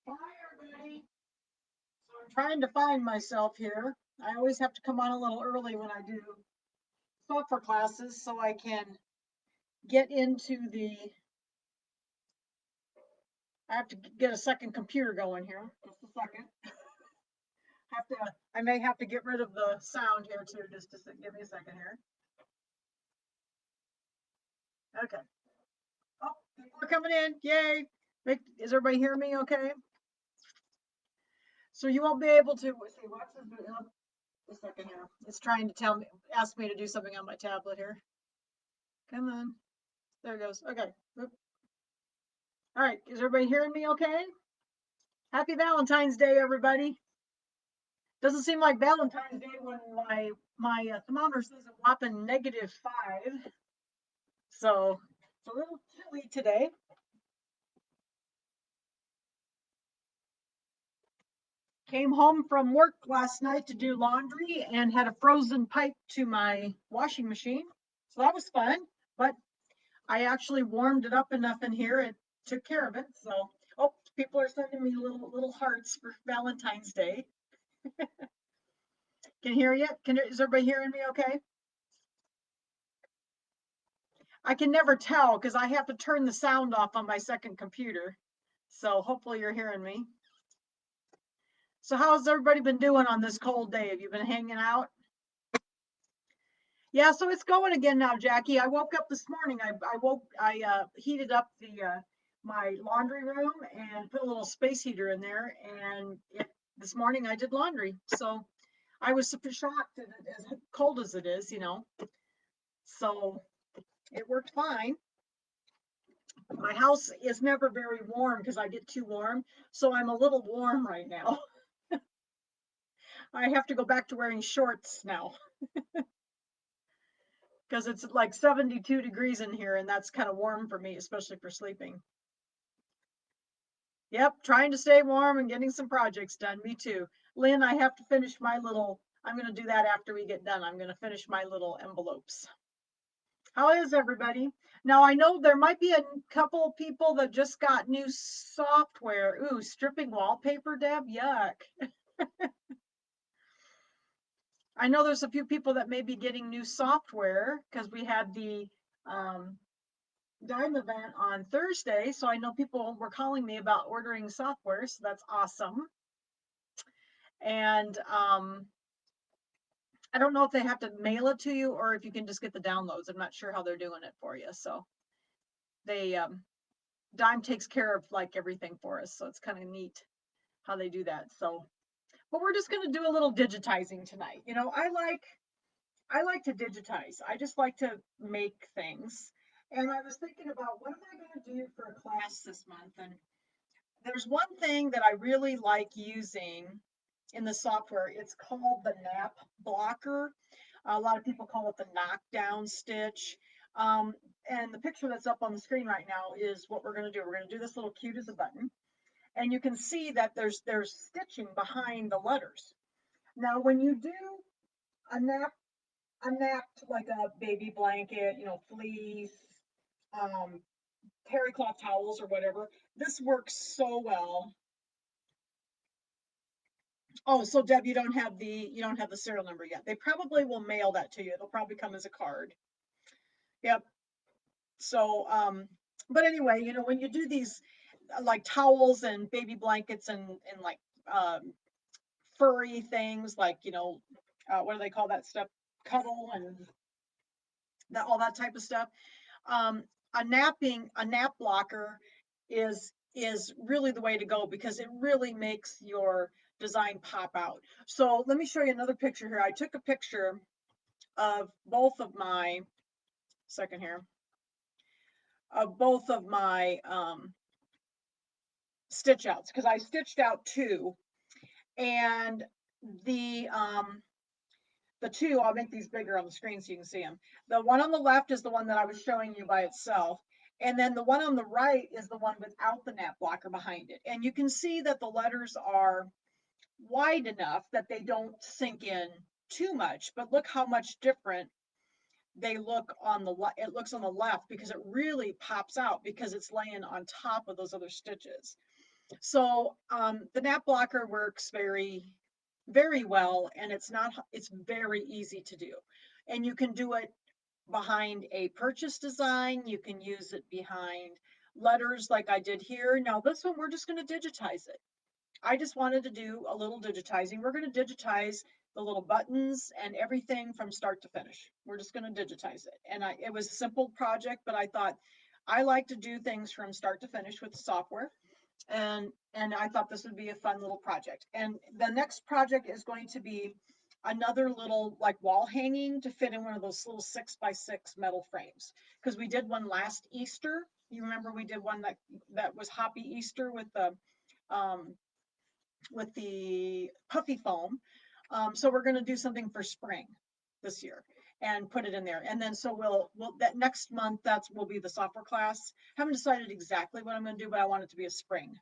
Hi, everybody. So I'm trying to find myself here. I always have to come on a little early when I do software classes so I can get into the. I have to get a second computer going here. Just a second. Have to. I may have to get rid of the sound here too. Just to give me a second here. Okay. Oh, people are coming in. Yay! Is everybody hearing me? Okay. So you won't be able to. Let's see. Watch this. A second here. It's trying to ask me to do something on my tablet here. Come on. There it goes. Okay. Oop. All right. Is everybody hearing me okay? Happy Valentine's Day, everybody. Doesn't seem like Valentine's Day when my thermometer says a whopping -5. So it's a little chilly today. Came home from work last night to do laundry and had a frozen pipe to my washing machine. So that was fun. But I actually warmed it up enough in here and took care of it. So, oh, people are sending me little hearts for Valentine's Day. Can you hear you? Is everybody hearing me okay? I can never tell because I have to turn the sound off on my second computer. So hopefully you're hearing me. So how's everybody been doing on this cold day? Have you been hanging out? Yeah, so it's going again now, Jackie. I woke up this morning. I heated up the my laundry room and put a little space heater in there, and this morning I did laundry. So I was super shocked at it, as cold as it is, you know. So it worked fine. My house is never very warm because I get too warm, so I'm a little warm right now. I have to go back to wearing shorts now because it's like 72 degrees in here, and that's kind of warm for me, especially for sleeping. Yep, trying to stay warm and getting some projects done. Me too. Lynn, I have to finish my little, I'm going to do that after we get done. I'm going to finish my little envelopes. How is everybody? Now, I know there might be a couple people that just got new software. Ooh, stripping wallpaper, Deb? Yuck. I know there's a few people that may be getting new software because we had the um, Dime event on Thursday. So I know people were calling me about ordering software. So that's awesome. And I don't know if they have to mail it to you or if you can just get the downloads. I'm not sure how they're doing it for you. So they Dime takes care of like everything for us. So it's kind of neat how they do that. So, but we're just going to do a little digitizing tonight. You know, I like to digitize. I just like to make things. And I was thinking about what am I going to do for a class this month? And there's one thing that I really like using in the software. It's called the nap blocker. A lot of people call it the knockdown stitch. Um, and the picture that's up on the screen right now is what we're going to do. We're going to do this little cute as a button. And you can see that there's stitching behind the letters. Now, when you do a nap, a napped like a baby blanket, you know, fleece, um, terry cloth towels or whatever, this works so well. Oh, so Deb, you don't have the serial number yet. They probably will mail that to you. It'll probably come as a card. Yep. So, but anyway, you know, when you do these like towels and baby blankets and like um, furry things, like what do they call that stuff? Cuddle and all that type of stuff. Um, a nap blocker is really the way to go because it really makes your design pop out. So let me show you another picture here. I took a picture of second here, of both of my stitch outs because I stitched out two, and the um the two, I'll make these bigger on the screen so you can see them. The one on the left is the one that I was showing you by itself. And then the one on the right is the one without the nap blocker behind it. And you can see that the letters are wide enough that they don't sink in too much, but look how much different they look it looks on the left because it really pops out because it's laying on top of those other stitches. So the nap blocker works very well, and it's very easy to do. And you can do it behind a purchase design. You can use it behind letters like I did here. Now this one, we're just going to digitize it. I just wanted to do a little digitizing. We're going to digitize the little buttons and everything from start to finish. We're just going to digitize it. And it was a simple project, but I thought I like to do things from start to finish with the software. And I thought this would be a fun little project. And the next project is going to be another little like wall hanging to fit in one of those little 6x6 metal frames. Because we did one last Easter. You remember we did one that was Hoppy Easter um, with the puffy foam. So we're going to do something for spring this year and put it in there. And then so we'll that next month that's will be the software class. Haven't decided exactly what I'm going to do, but I want it to be a spring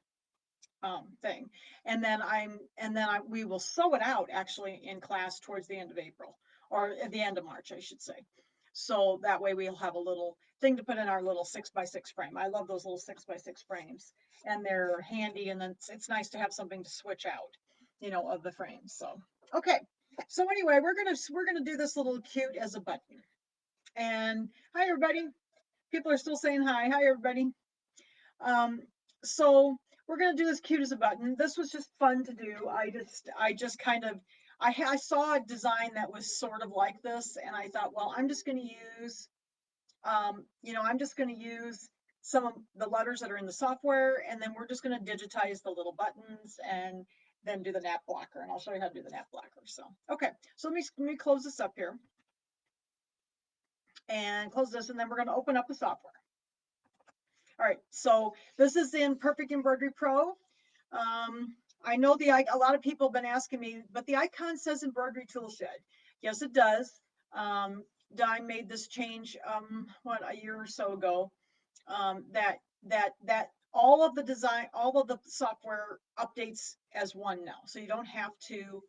thing. And then we will sew it out actually in class towards the end of April or at the end of March, I should say. So that way we'll have a little thing to put in our little 6x6 frame. I love those little 6x6 frames, and they're handy, and then it's nice to have something to switch out, of the frames. So okay. So anyway, we're gonna do this little cute as a button. And hi everybody. People are still saying hi. Hi everybody. Um, so we're gonna do this cute as a button. This was just fun to do. I just kind of, I saw a design that was sort of like this, and I thought, well, I'm just gonna use some of the letters that are in the software, and then we're just gonna digitize the little buttons and then do the nap blocker. And I'll show you how to do the nap blocker. So, okay, so let me close this up here and close this, and then we're gonna open up the software. All right, so this is in Perfect Embroidery Pro. I know a lot of people have been asking me, but the icon says embroidery tool shed. Yes, it does. Di made this change, a year or so ago. That all of the design, all of the software updates as one now. So you don't have to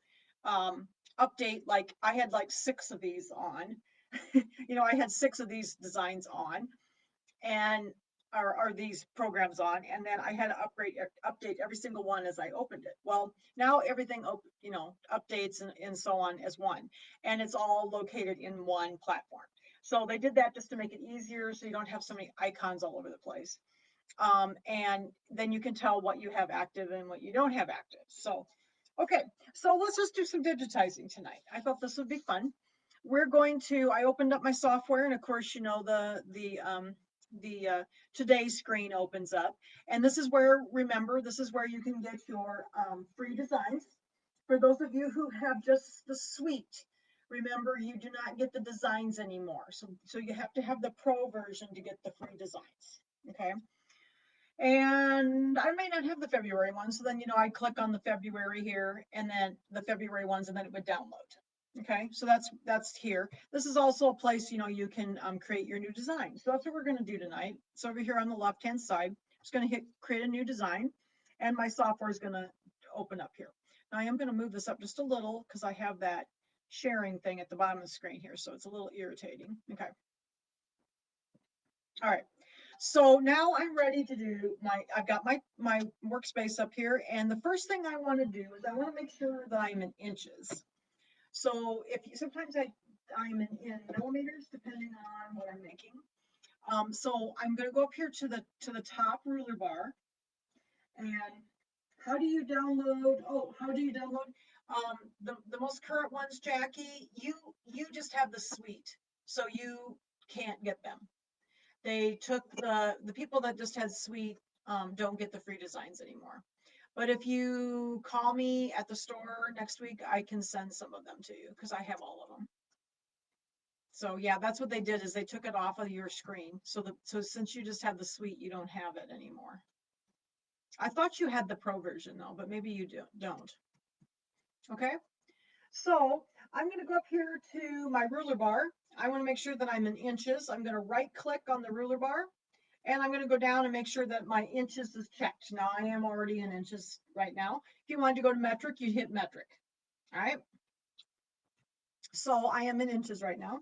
update. Like I had like six of these on. I had six of these designs on, and are these programs on, and then I had to update every single one as I opened it. Well, now everything updates and so on as one, and it's all located in one platform. So they did that just to make it easier, so you don't have so many icons all over the place. And then you can tell what you have active and what you don't have active. So okay, so let's just do some digitizing tonight. I thought this would be fun. I opened up my software, and of course, the today screen opens up. And remember, this is where you can get your free designs. For those of you who have just the suite, remember, you do not get the designs anymore. So you have to have the pro version to get the free designs. Okay. And I may not have the February one. So then, I click on the February here, and then the February ones, and then it would download. Okay, so that's here. This is also a place, you can create your new design. So that's what we're going to do tonight. So over here on the left-hand side, I'm just going to hit create a new design, and my software is going to open up here. Now I am going to move this up just a little because I have that sharing thing at the bottom of the screen here, so it's a little irritating. Okay. All right. So now I'm ready to do I've got my workspace up here, and the first thing I want to do is I want to make sure that I'm in inches. So sometimes I'm in millimeters depending on what I'm making. So I'm going to go up here to the top ruler bar, and how do you download? The most current ones, Jackie, you just have the suite, so you can't get them. They took the people that just had suite don't get the free designs anymore. But if you call me at the store next week, I can send some of them to you because I have all of them. So yeah, that's what they did is they took it off of your screen. So since you just have the suite, you don't have it anymore. I thought you had the pro version though, but maybe you don't. Okay. So I'm going to go up here to my ruler bar. I want to make sure that I'm in inches. I'm going to right click on the ruler bar, and I'm going to go down and make sure that my inches is checked. Now I am already in inches right now. If you wanted to go to metric, you hit metric. All right. So I am in inches right now.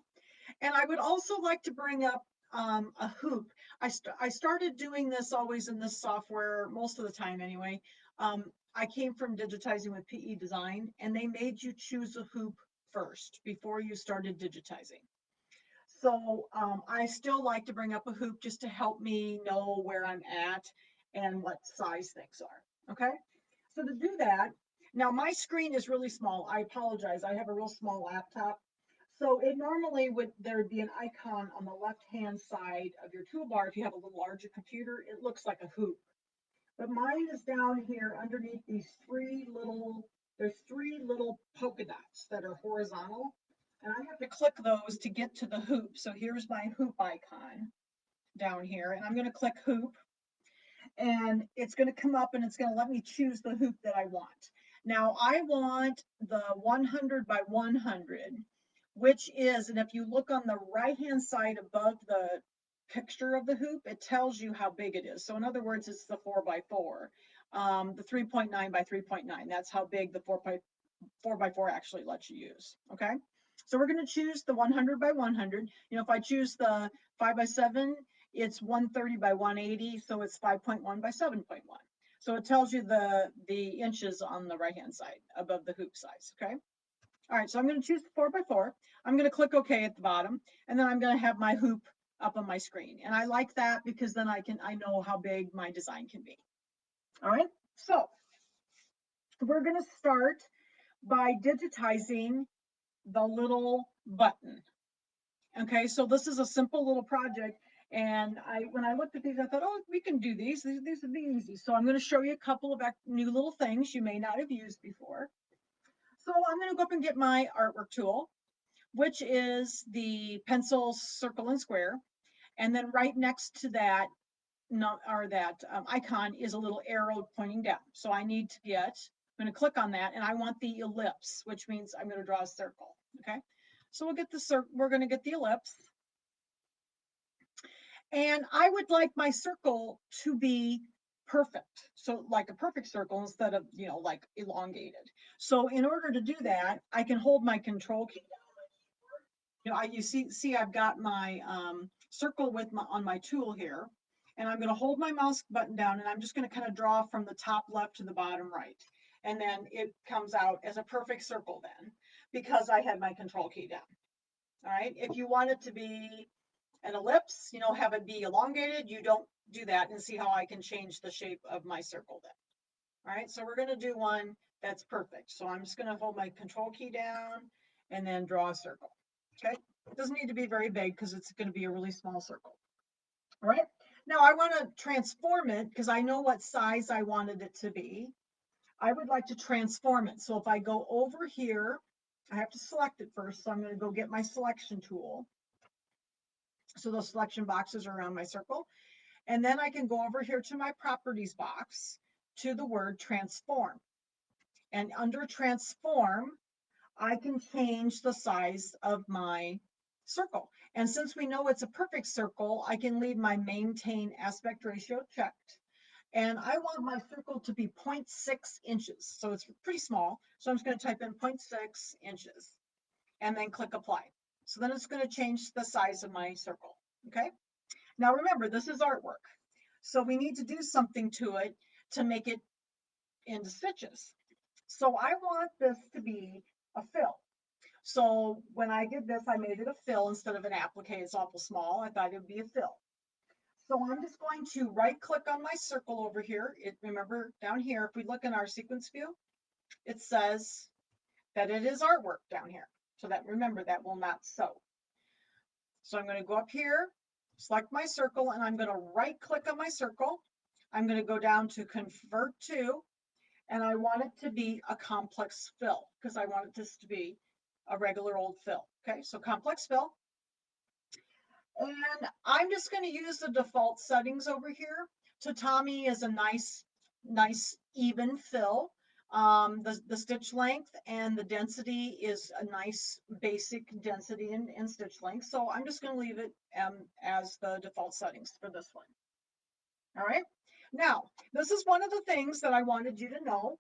And I would also like to bring up a hoop. I started doing this always in this software most of the time anyway. I came from digitizing with PE design, and they made you choose a hoop first before you started digitizing. So I still like to bring up a hoop just to help me know where I'm at and what size things are. Okay. So to do that, now my screen is really small. I apologize. I have a real small laptop. So it normally would, there would be an icon on the left-hand side of your toolbar. If you have a little larger computer, it looks like a hoop. But mine is down here underneath these there's three little polka dots that are horizontal. And I have to click those to get to the hoop. So here's my hoop icon down here. And I'm going to click hoop, and it's going to come up and it's going to let me choose the hoop that I want. Now I want the 100 by 100, which is, and if you look on the right hand side above the picture of the hoop, it tells you how big it is. So in other words, it's the 4 by 4, the 3.9 by 3.9. That's how big the 4 by 4 actually lets you use. Okay. So we're going to choose the 100 by 100. If I choose the 5 by 7, it's 130 by 180. So it's 5.1 by 7.1. So it tells you the inches on the right hand side above the hoop size. Okay. All right. So I'm going to choose the 4 by 4. I'm going to click OK at the bottom, and then I'm going to have my hoop up on my screen. And I like that because then I know how big my design can be. All right. So we're going to start by digitizing the little button. Okay, so this is a simple little project. And when I looked at these, I thought, oh, we can do these. These would be easy. So I'm going to show you a couple of new little things you may not have used before. So I'm going to go up and get my artwork tool, which is the pencil, circle, and square. And then right next to that, icon is a little arrow pointing down. So I'm going to click on that, and I want the ellipse, which means I'm going to draw a circle. Okay. So we're going to get the ellipse. And I would like my circle to be perfect. So like a perfect circle instead of, like elongated. So in order to do that, I can hold my control key down. You see I've got my circle on my tool here, and I'm going to hold my mouse button down, and I'm just going to kind of draw from the top left to the bottom right. And then it comes out as a perfect circle then, because I had my control key down. All right. If you want it to be an ellipse, have it be elongated, you don't do that, and see how I can change the shape of my circle then. All right, so we're going to do one that's perfect. So I'm just going to hold my control key down and then draw a circle. Okay, it doesn't need to be very big because it's going to be a really small circle. All right, now I want to transform it because I know what size I wanted it to be. I would like to transform it. So if I go over here, I have to select it first. So I'm going to go get my selection tool. So those selection boxes are around my circle. And then I can go over here to my properties box to the word transform. And under transform, I can change the size of my circle. And since we know it's a perfect circle, I can leave my maintain aspect ratio checked. And I want my circle to be 0.6 inches. So it's pretty small. So I'm just going to type in 0.6 inches and then click apply. So then it's going to change the size of my circle. Okay. Now remember, this is artwork. So we need to do something to it to make it into stitches. So I want this to be a fill. So when I did this, I made it a fill instead of an applique. It's awful small. I thought it would be a fill. So I'm just going to right click on my circle over here. Remember down here, if we look in our sequence view, it says that it is artwork down here. So that, remember, that will not sew. So I'm going to go up here, select my circle, and I'm going to right click on my circle. I'm going to go down to convert to, and I want it to be a complex fill because I want this to be a regular old fill. Okay, so complex fill. And I'm just going to use the default settings over here. Tatami is a nice even fill. The stitch length and the density is a nice basic density and stitch length. So I'm just going to leave it as the default settings for this one. All right. Now, this is one of the things that I wanted you to know.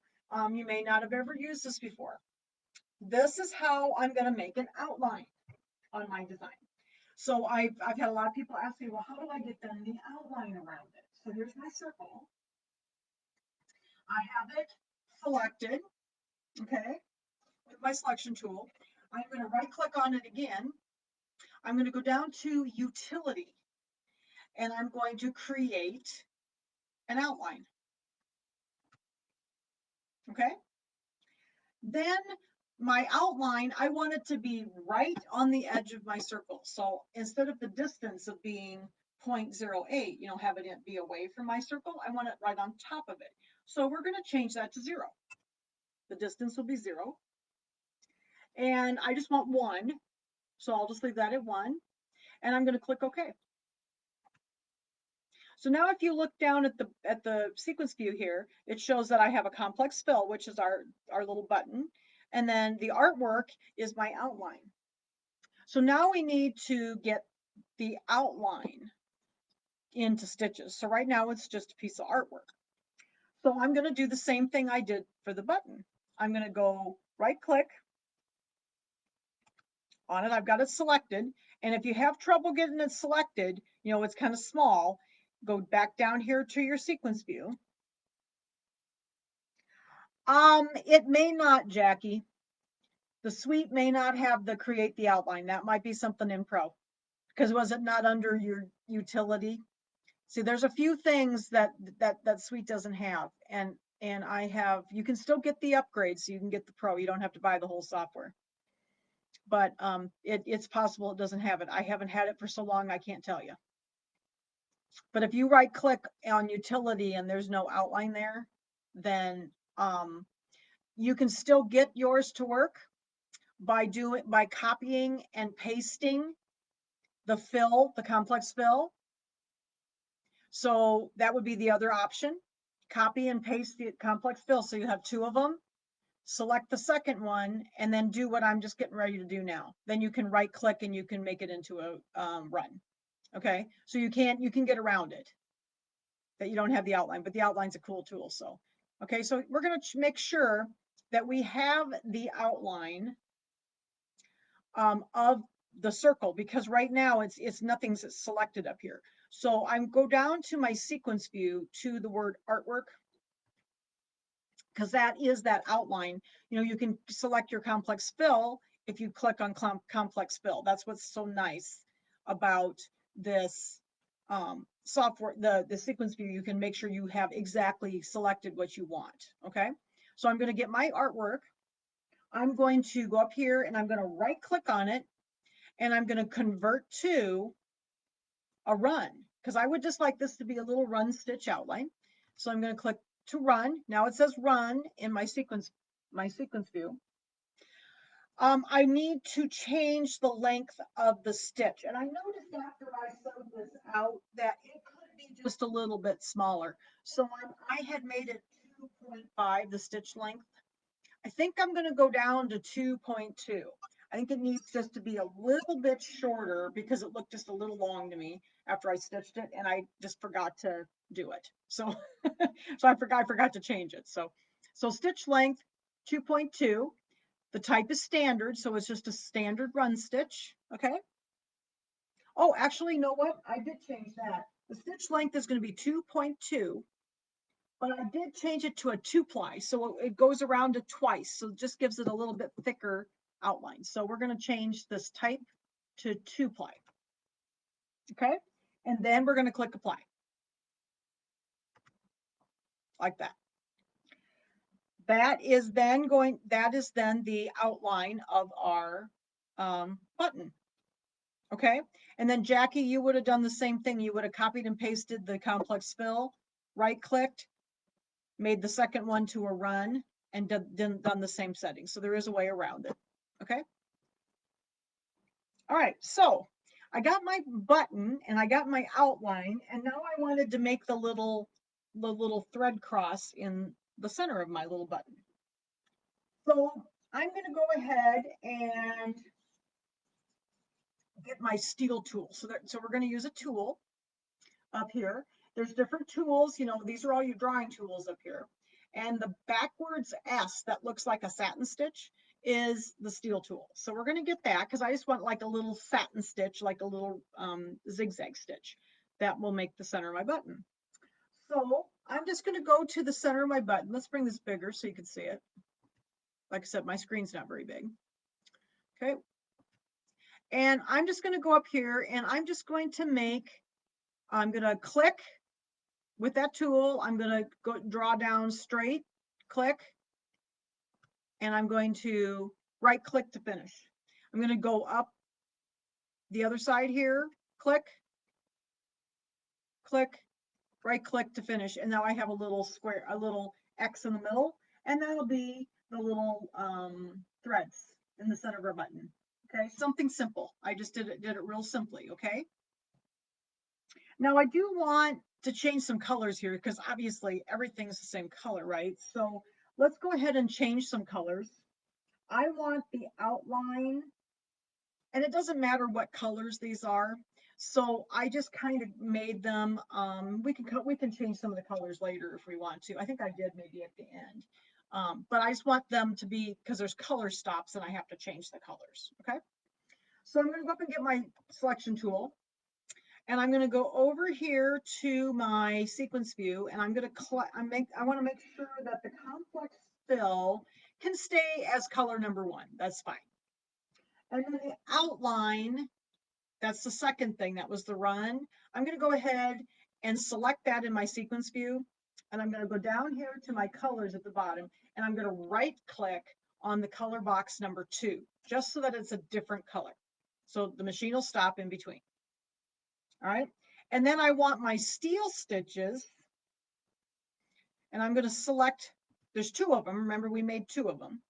You may not have ever used this before. This is how I'm going to make an outline on my design. So I've had a lot of people ask me, well, how do I get done the outline around it? So here's my circle. I have it selected, okay, with my selection tool. I'm going to right click on it again. I'm going to go down to utility and I'm going to create an outline. Okay. Then my outline, I want it to be right on the edge of my circle. So instead of the distance of being 0.08, have it be away from my circle, I want it right on top of it. So we're going to change that to 0. The distance will be 0. And I just want 1. So I'll just leave that at 1. And I'm going to click OK. So now if you look down at the sequence view here, it shows that I have a complex fill, which is our little button. And then the artwork is my outline. So now we need to get the outline into stitches. So right now it's just a piece of artwork. So I'm going to do the same thing I did for the button. I'm going to go right click on it. I've got it selected. And if you have trouble getting it selected, it's kind of small, go back down here to your sequence view. It may not, Jackie. The suite may not have the create the outline. That might be something in Pro. Because was it not under your utility? See, there's a few things that suite doesn't have. And you can still get the upgrade, so you can get the Pro. You don't have to buy the whole software. But it's possible it doesn't have it. I haven't had it for so long, I can't tell you. But if you right click on utility and there's no outline there, then you can still get yours to work by copying and pasting the complex fill. So that would be the other option. Copy and paste the complex fill. So you have 2 of them. Select the second one and then do what I'm just getting ready to do now. Then you can right click and you can make it into a run. Okay. So you can get around it, that you don't have the outline, but the outline's a cool tool. So, okay. So we're going to make sure that we have the outline of the circle, because right now it's nothing's selected up here. So I'm go down to my sequence view to the word artwork, because that is that outline. You can select your complex fill if you click on complex fill. That's what's so nice about this software, the sequence view. You can make sure you have exactly selected what you want. Okay, so I'm going to get my artwork. I'm going to go up here and I'm going to right click on it and I'm going to convert to a run, because I would just like this to be a little run stitch outline. So I'm going to click to run. Now it says run in my sequence view. I need to change the length of the stitch. And I noticed after I sewed this out that it could be just a little bit smaller. So I had made it 2.5, the stitch length. I think I'm going to go down to 2.2. I think it needs just to be a little bit shorter because it looked just a little long to me after I stitched it, and I just forgot to do it. So, so I forgot to change it. So stitch length 2.2. The type is standard, so it's just a standard run stitch. Okay. Oh, actually, you know what? I did change that. The stitch length is going to be 2.2. But I did change it to a 2-ply, so it goes around it twice. So it just gives it a little bit thicker outline. So we're going to change this type to 2-ply. Okay. And then we're going to click apply. Like that. That is then the outline of our button. Okay. And then Jackie, you would have done the same thing. You would have copied and pasted the complex fill, right clicked, made the second one to a run, and done the same settings. So there is a way around it. Okay. All right. So I got my button and I got my outline, and now I wanted to make the little thread cross in the center of my little button. So I'm going to go ahead and get my steel tool. So we're going to use a tool up here. There's different tools. These are all your drawing tools up here. And the backwards S that looks like a satin stitch is the steel tool. So we're going to get that because I just want like a little satin stitch, like a little zigzag stitch that will make the center of my button. So I'm just going to go to the center of my button. Let's bring this bigger so you can see it. Like I said, my screen's not very big. Okay. And I'm just going to go up here and I'm just going to I'm going to click with that tool. I'm going to go draw down straight, click, and I'm going to right click to finish. I'm going to go up the other side here, click, click, right click to finish. And now I have a little square, a little X in the middle, and that'll be the little threads in the center of our button. Okay, something simple. I just did it real simply. Okay. Now I do want to change some colors here because obviously everything's the same color, right? So let's go ahead and change some colors. I want the outline, and it doesn't matter what colors these are. So I just kind of made them, we can change some of the colors later if we want to. I think I did maybe at the end. But I just want them to be, because there's color stops and I have to change the colors, okay? So I'm gonna go up and get my selection tool, and I'm gonna go over here to my sequence view, and I'm gonna, I wanna make sure that the complex fill can stay as color number 1, that's fine. And then the outline, that's the second thing, that was the run. I'm gonna go ahead and select that in my sequence view. And I'm gonna go down here to my colors at the bottom, and I'm gonna right click on the color box number 2, just so that it's a different color. So the machine will stop in between. All right. And then I want my steel stitches, and I'm gonna select, there's 2 of them. Remember, we made 2 of them.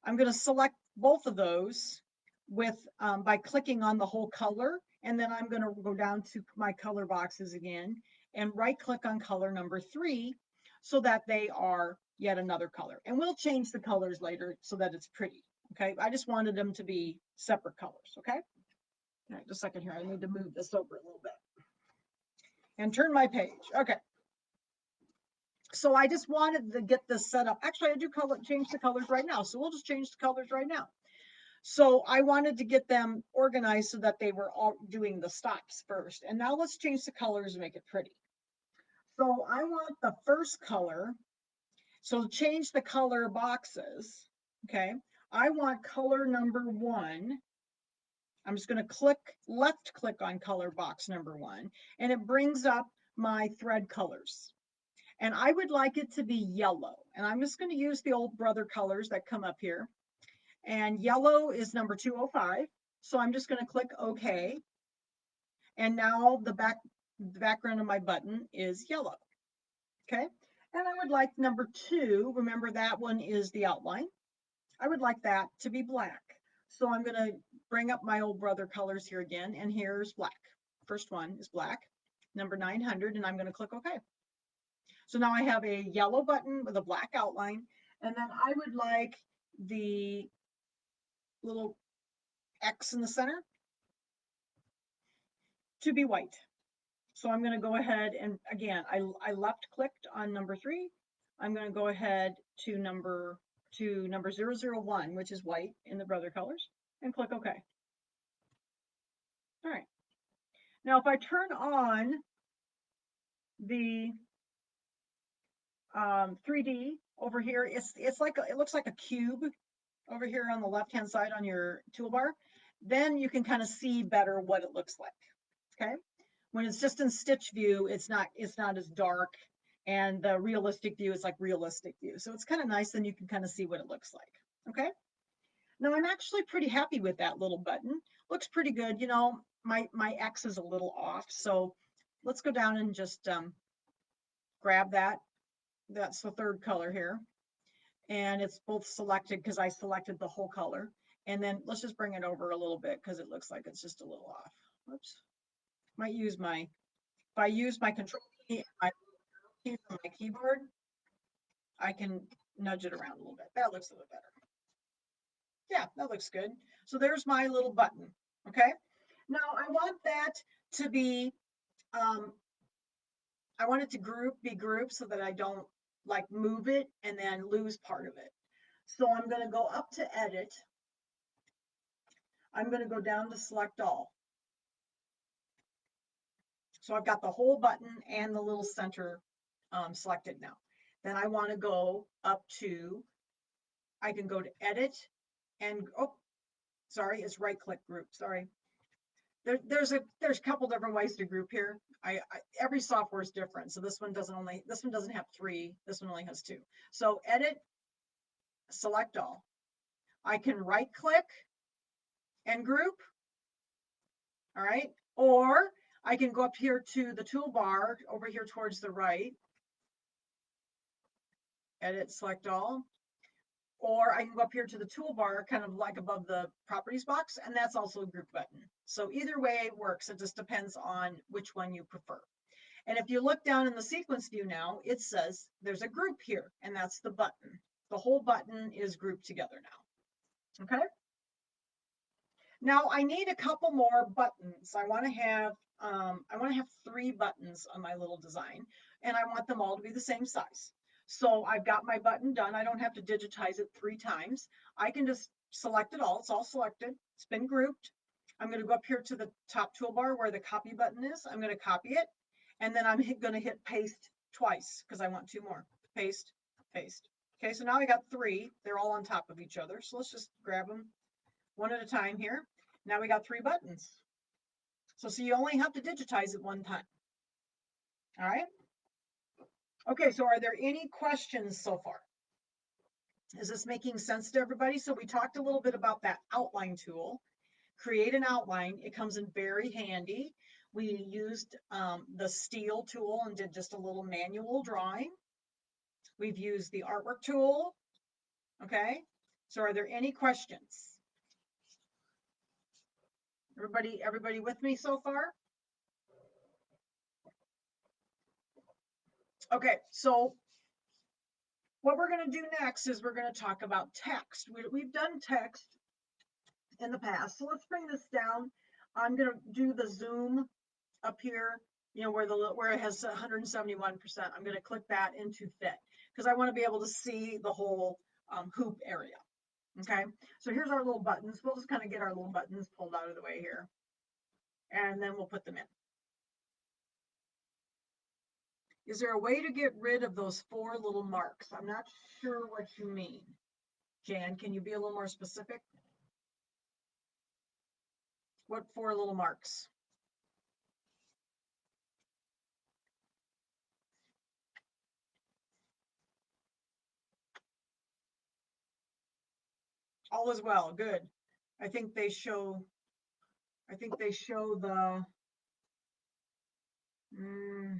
I'm gonna select both of those with by clicking on the whole color, and then I'm going to go down to my color boxes again and right click on color number 3 so that they are yet another color. And we'll change the colors later so that it's pretty. Okay, I just wanted them to be separate colors. Okay, all right, just a second here. I need to move this over a little bit and turn my page. Okay, so I just wanted to get this set up. Actually, I do change the colors right now, so we'll just change the colors right now. So I wanted to get them organized so that they were all doing the stops first. And now let's change the colors and make it pretty. So I want the first color. So change the color boxes. Okay. I want color number 1. I'm just going to left click on color box number 1, and it brings up my thread colors. And I would like it to be yellow. And I'm just going to use the old brother colors that come up here. And yellow is number 205. So I'm just going to click OK. And now the background of my button is yellow. Okay. And I would like number 2, remember that one is the outline. I would like that to be black. So I'm going to bring up my old brother colors here again. And here's black. First one is black, number 900. And I'm going to click OK. So now I have a yellow button with a black outline. And then I would like the little X in the center to be white. So I'm going to go ahead and again, I left clicked on number 3. I'm going to go ahead to number 001, which is white in the brother colors, and click OK. All right. Now, if I turn on the 3D over here, it's like it looks like a cube over here on the left-hand side on your toolbar. Then you can kind of see better what it looks like. Okay. When it's just in stitch view, it's not as dark, and the realistic view is like realistic view. So it's kind of nice, then you can kind of see what it looks like. Okay. Now I'm actually pretty happy with that little button. Looks pretty good. You know, my X is a little off. So let's go down and just grab that. That's the third color here. And it's both selected because I selected the whole color. And then let's just bring it over a little bit because it looks like it's just a little off. Whoops. Might use my, if I use my control key, my key from my keyboard, I can nudge it around a little bit. That looks a little better. Yeah, that looks good. So there's my little button. Okay. Now I want that to be, I want it to be grouped so that I don't like move it and then lose part of it. So I'm going to go up to edit. I'm going to go down to select all. So I've got the whole button and the little center selected now. Then I want to go up to, I can go to edit and, oh, sorry, it's right click group, sorry. There's a couple different ways to group here. Every software is different. So this one doesn't have 3, this one only has 2. So edit, select all. I can right click and group, all right? Or I can go up here to the toolbar over here towards the right, edit, select all. Or I can go up here to the toolbar, kind of like above the properties box, and that's also a group button. So either way it works. It just depends on which one you prefer. And if you look down in the sequence view now, it says there's a group here, and that's the button. The whole button is grouped together now. Okay. Now I need a couple more buttons. I want to have 3 buttons on my little design, and I want them all to be the same size. So I've got my button done. I don't have to digitize it 3 times. I can just select it all. It's all selected. It's been grouped. I'm going to go up here to the top toolbar where the copy button is. I'm going to copy it, and then I'm going to hit paste twice because I want 2 more. Paste, paste. Okay, so now I got 3. They're all on top of each other. So let's just grab them one at a time here. Now we got 3 buttons. So you only have to digitize it 1 time. All right. Okay, so are there any questions so far? Is this making sense to everybody? So we talked a little bit about that outline tool. Create an outline. It comes in very handy. We used the steel tool and did just a little manual drawing. We've used the artwork tool. Okay. So are there any questions? Everybody with me so far? Okay, so what we're going to do next is we're going to talk about text. We've done text in the past. So let's bring this down. I'm going to do the zoom up here, where it has 171%. I'm going to click that into fit because I want to be able to see the whole hoop area. Okay, so here's our little buttons. We'll just kind of get our little buttons pulled out of the way here, and then we'll put them in. Is there a way to get rid of those 4 little marks? I'm not sure what you mean. Jan, can you be a little more specific? What 4 little marks? All is well, good. I think they show the,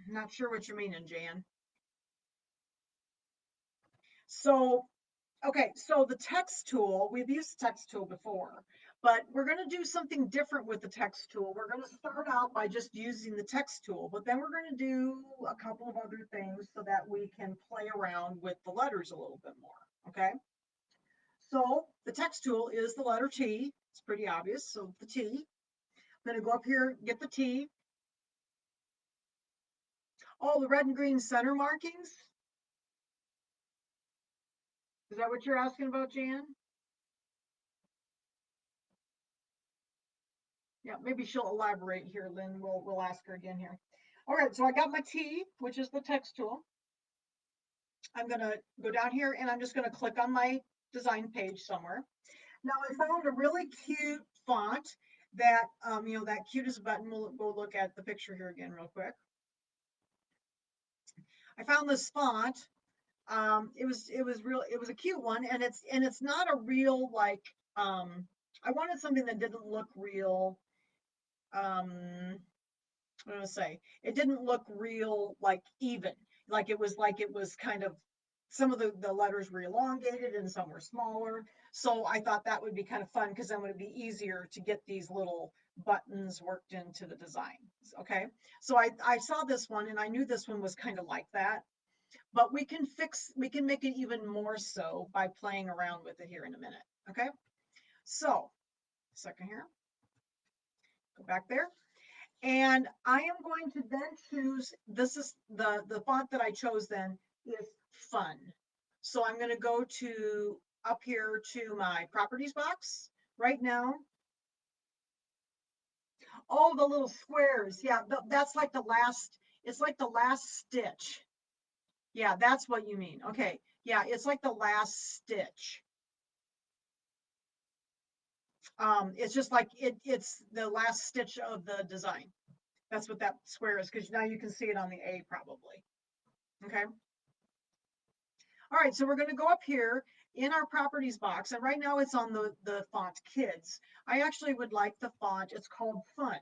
not sure what you're meaning, Jan. So, okay, so the text tool, we've used the text tool before, but we're going to do something different with the text tool. We're going to start out by just using the text tool, but then we're going to do a couple of other things so that we can play around with the letters a little bit more, okay? So the text tool is the letter T. It's pretty obvious. So the T. I'm going to go up here, get the T. Oh, the red and green center markings. Is that what you're asking about, Jan? Yeah, maybe she'll elaborate here, Lynn. We'll ask her again here. All right, so I got my T, which is the text tool. I'm going to go down here and I'm just going to click on my design page somewhere. Now I found a really cute font that, that cute as a button. We'll look at the picture here again real quick. I found this font. It was a cute one, and it's not a real like. I wanted something that didn't look real. What do I say? It didn't look real like even. Like it was kind of, some of the letters were elongated and some were smaller. So I thought that would be kind of fun because then it would be easier to get these little buttons worked into the design. Okay, so I saw this one and I knew this one was kind of like that, but we can make it even more so by playing around with it here in a minute. Okay, so second here, go back there. And I am going to then choose, this is the font that I chose then is fun. So I'm going to go to up here to my properties box right now. Oh, the little squares. Yeah, that's like the last, it's like the last stitch. Yeah, that's what you mean. Okay. Yeah, it's like the last stitch. It's just like it's the last stitch of the design. That's what that square is, because now you can see it on the A probably. Okay. All right, so we're going to go up here in our properties box, and right now it's on the font Kids. I actually would like the font, it's called Fun.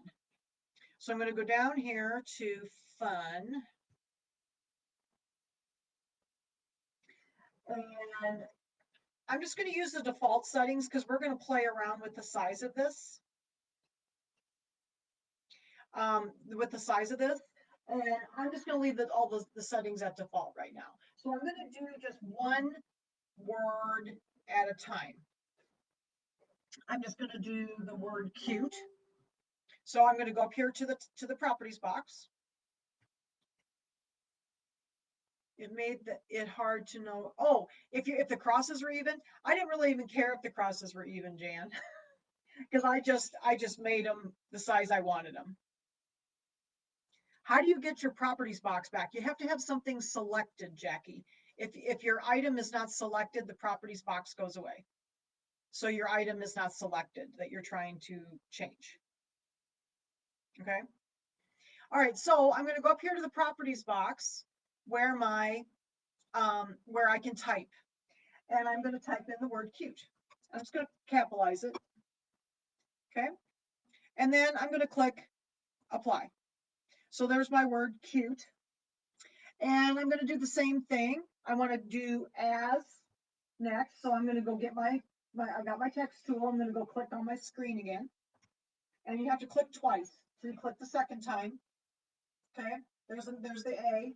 So I'm going to go down here to Fun. And I'm just going to use the default settings because we're going to play around with the size of this. And I'm just going to leave all the settings at default right now. So I'm going to do just one word at a time. I'm just going to do the word cute. So I'm going to go up here to the properties box. It made it hard to know. Oh, if the crosses were even, I didn't really even care if the crosses were even, Jan, because I just made them the size I wanted them. How do you get your properties box back? You have to have something selected, Jackie. If your item is not selected, the properties box goes away. So your item is not selected that you're trying to change. Okay. All right, so I'm going to go up here to the properties box where where I can type, and I'm going to type in the word cute. I'm just going to capitalize it. Okay. And then I'm going to click apply. So there's my word cute. And I'm going to do the same thing. I want to do as next. So I'm going to go get I got my text tool. I'm going to go click on my screen again. And you have to click twice. So you click the second time. Okay. There's the A.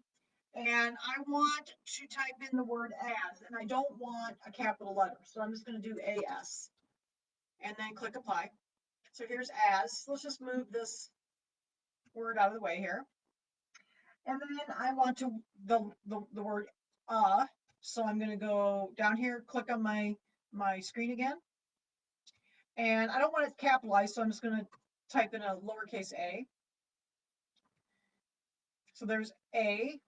And I want to type in the word as, and I don't want a capital letter. So I'm just going to do AS and then click apply. So here's as. Let's just move this word out of the way here. And then I want to the word so I'm going to go down here, click on my screen again. And I don't want it capitalized, so I'm just going to type in a lowercase a. So there's A.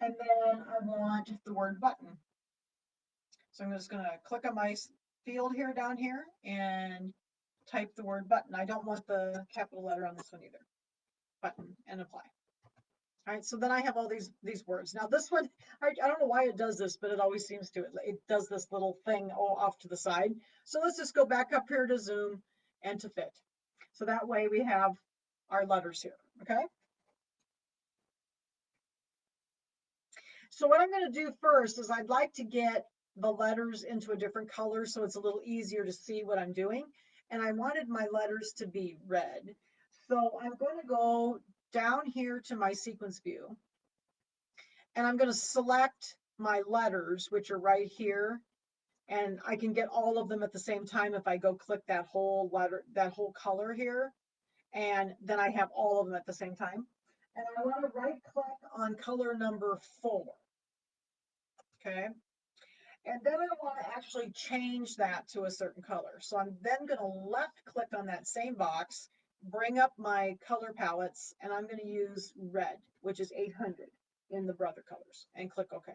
And then I want the word button. So I'm just going to click on my field here down here and type the word button. I don't want the capital letter on this one either. Button and apply. All right, so then I have all these words. Now this one, I don't know why it does this, but it always seems to. It does this little thing off to the side. So let's just go back up here to zoom and to fit. So that way we have our letters here, okay? So what I'm going to do first is I'd like to get the letters into a different color so it's a little easier to see what I'm doing. And I wanted my letters to be red. So I'm going to go down here to my sequence view. And I'm going to select my letters, which are right here. And I can get all of them at the same time if I go click that whole letter, that whole color here. And then I have all of them at the same time. And I want to right click on color number 4. Okay. And then I want to actually change that to a certain color. So I'm then going to left click on that same box, bring up my color palettes, and I'm going to use red, which is 800 in the brother colors, and click OK.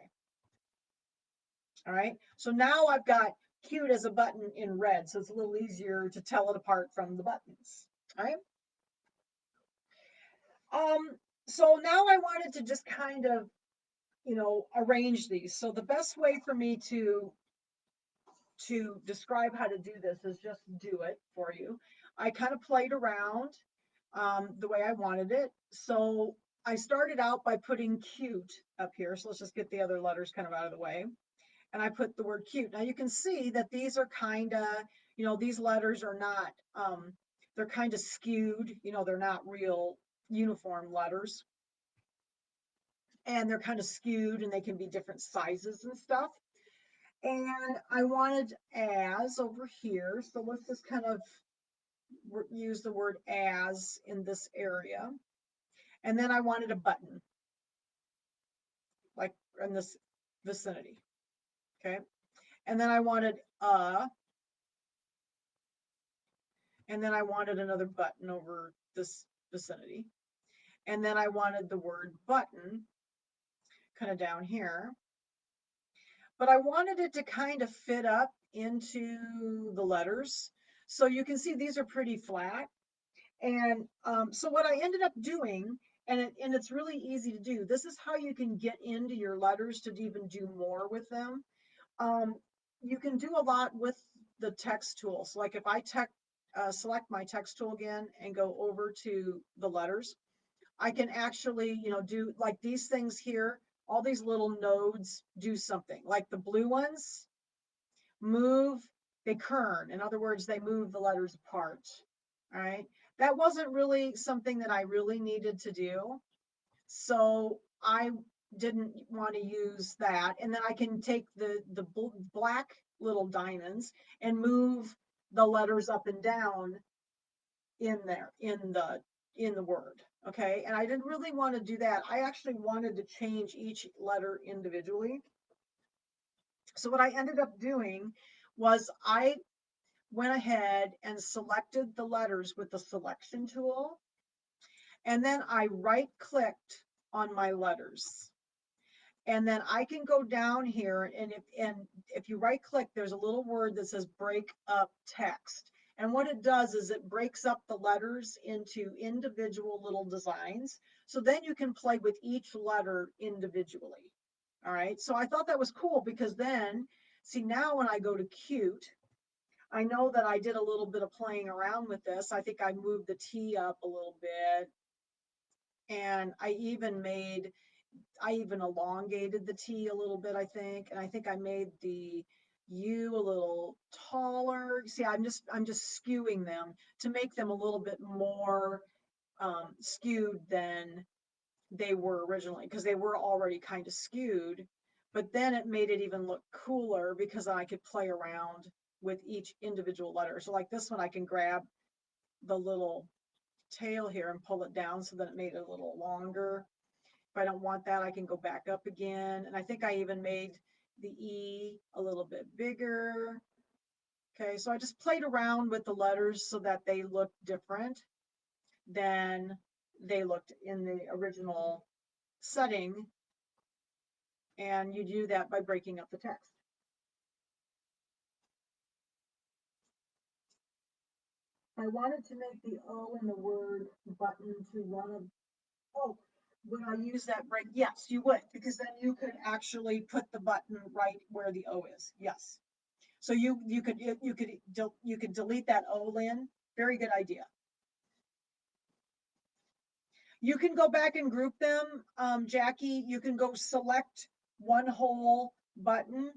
All right. So now I've got cute as a button in red, so it's a little easier to tell it apart from the buttons. All right. So now I wanted to just kind of, arrange these. So the best way for me to describe how to do this is just do it for you. I kind of played around the way I wanted it. So I started out by putting cute up here. So let's just get the other letters kind of out of the way. And I put the word cute. Now you can see that these are kind of, these letters are not, they're kind of skewed, they're not real uniform letters. And they're kind of skewed and they can be different sizes and stuff. And I wanted as over here. So let's just kind of use the word as in this area. And then I wanted a button, like in this vicinity. Okay. and then I wanted and then I wanted another button over this vicinity. And then I wanted the word button kind of down here. But I wanted it to kind of fit up into the letters. So you can see these are pretty flat. And so what I ended up doing, and it's really easy to do, this is how you can get into your letters to even do more with them. Um, you can do a lot with the text tool. So like if I select my text tool again and go over to the letters, I can actually, do like these things here, all these little nodes do something. Like the blue ones move, they kern. In other words, they move the letters apart. All right. That wasn't really something that I really needed to do. So I didn't want to use that. And then I can take the black little diamonds and move the letters up and down in there in the word. Okay. And I didn't really want to do that. I actually wanted to change each letter individually. So what I ended up doing was I went ahead and selected the letters with the selection tool. And then I right clicked on my letters. And then I can go down here and if you right click, there's a little word that says break up text. And what it does is it breaks up the letters into individual little designs. So then you can play with each letter individually. All right. So I thought that was cool because then, see, now when I go to cute, I know that I did a little bit of playing around with this. I think I moved the T up a little bit. And I even elongated the T a little bit, I think. And I think I made the U a little taller. See, I'm just skewing them to make them a little bit more skewed than they were originally, because they were already kind of skewed. But then it made it even look cooler because I could play around with each individual letter. So like this one, I can grab the little tail here and pull it down so that it made it a little longer. If I don't want that, I can go back up again. And I think I even made the E a little bit bigger. Okay, so I just played around with the letters so that they look different than they looked in the original setting. And you do that by breaking up the text. I wanted to make the O in the word button to one of, oh, would I use that break? Yes, you would, because then you could actually put the button right where the O is. Yes. So you could delete that O, Lynn. Very good idea. You can go back and group them, Jackie. You can go select one whole button.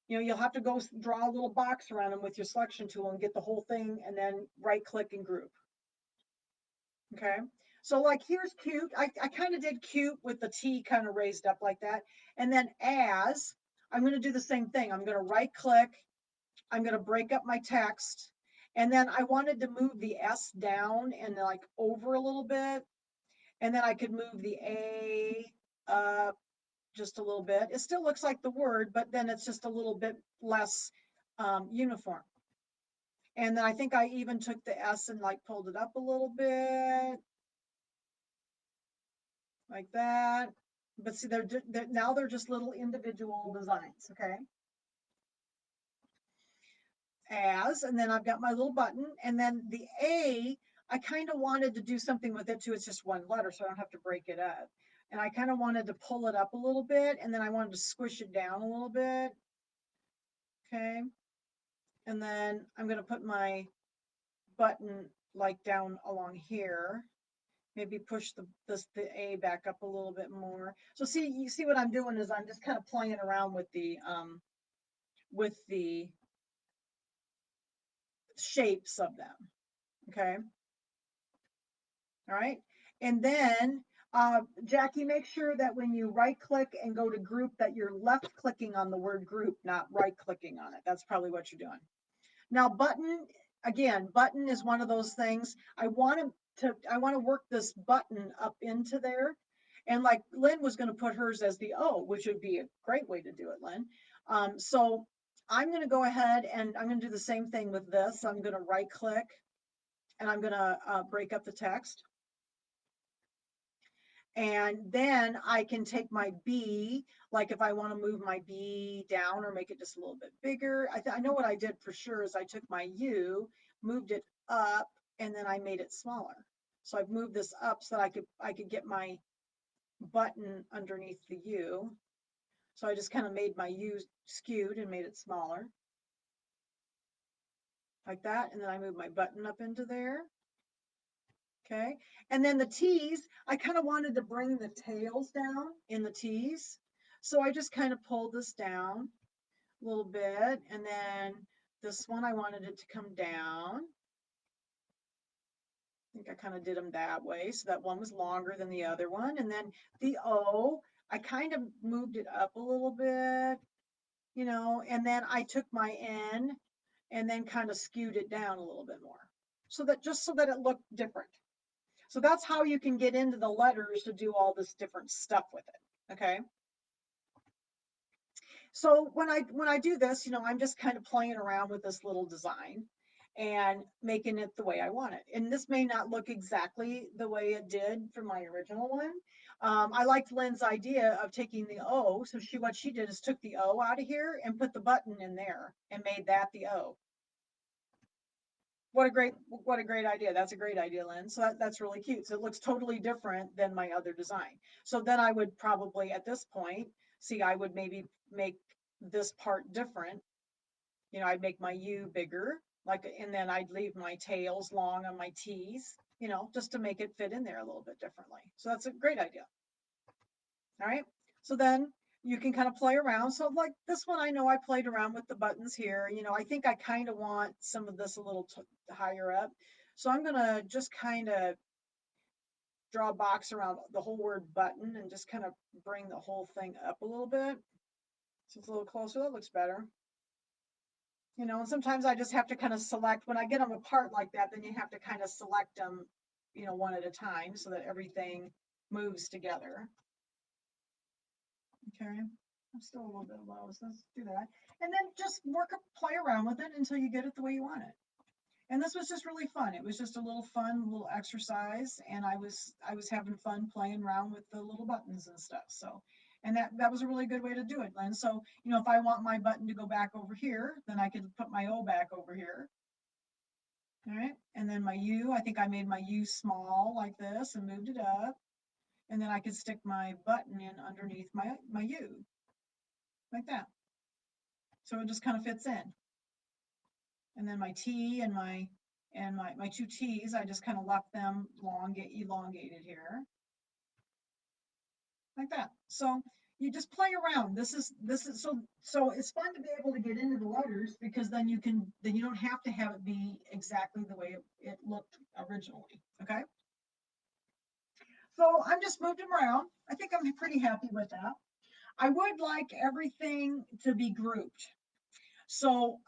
You'll have to go draw a little box around them with your selection tool and get the whole thing, and then right click and group. Okay. So like here's cute. I kind of did cute with the T kind of raised up like that. And then as I'm going to do the same thing. I'm going to right click. I'm going to break up my text. And then I wanted to move the S down and like over a little bit. And then I could move the A up just a little bit. It still looks like the word, but then it's just a little bit less uniform. And then I think I even took the S and like pulled it up a little bit like that. But see, now they're just little individual designs, okay? And then I've got my little button, and then the A, I kind of wanted to do something with it too. It's just one letter, so I don't have to break it up. And I kind of wanted to pull it up a little bit, and then I wanted to squish it down a little bit. Okay. And then I'm going to put my button like down along here. Maybe push the A back up a little bit more. So see, you see what I'm doing is I'm just kind of playing around with the shapes of them. Okay. All right. And then Jackie, make sure that when you right click and go to group that you're left clicking on the word group, not right clicking on it. That's probably what you're doing. Now button, again, button is one of those things. I want to work this button up into there. And like Lynn was going to put hers as the O, which would be a great way to do it, Lynn. So I'm going to go ahead and I'm going to do the same thing with this. I'm going to right click and I'm going to break up the text. And then I can take my B, like if I want to move my B down or make it just a little bit bigger. I know what I did for sure is I took my U, moved it up, and then I made it smaller. So I've moved this up so that I could get my button underneath the U. So I just kind of made my U skewed and made it smaller like that. And then I moved my button up into there. Okay. And then the T's, I kind of wanted to bring the tails down in the T's. So I just kind of pulled this down a little bit. And then this one, I wanted it to come down. I think I kind of did them that way. So that one was longer than the other one. And then the O, I kind of moved it up a little bit, and then I took my N and then kind of skewed it down a little bit more. So that it looked different. So that's how you can get into the letters to do all this different stuff with it. Okay. So when I do this, I'm just kind of playing around with this little design and making it the way I want it. And this may not look exactly the way it did for my original one. I liked Lynn's idea of taking the O. So what she did is took the O out of here and put the button in there and made that the O. What a great idea. That's a great idea, Lynn. So that's really cute. So it looks totally different than my other design. So then I would probably at this point, see, I would maybe make this part different. I'd make my U bigger, and then I'd leave my tails long on my T's, just to make it fit in there a little bit differently. So that's a great idea. All right. So then you can kind of play around. So like this one, I know I played around with the buttons here. I think I kind of want some of this a little higher up. So I'm going to just kind of draw a box around the whole word button and just kind of bring the whole thing up a little bit. So it's a little closer. That looks better. And sometimes I just have to kind of select when I get them apart like that, then you have to kind of select them, one at a time so that everything moves together. Okay, I'm still a little bit low, so let's do that. And then just play around with it until you get it the way you want it. And this was just really fun. It was just a little fun little exercise, and I was having fun playing around with the little buttons and stuff. So, and that was a really good way to do it, Lynn. So, if I want my button to go back over here, then I could put my O back over here. All right, and then my U, I think I made my U small like this and moved it up. And then I could stick my button in underneath my U like that. So it just kind of fits in. And then my T and my two T's, I just kind of left them elongated here like that. So you just play around. This is so it's fun to be able to get into the letters because then you don't have to have it be exactly the way it looked originally. Okay. So I'm just moved them around. I think I'm pretty happy with that. I would like everything to be grouped. So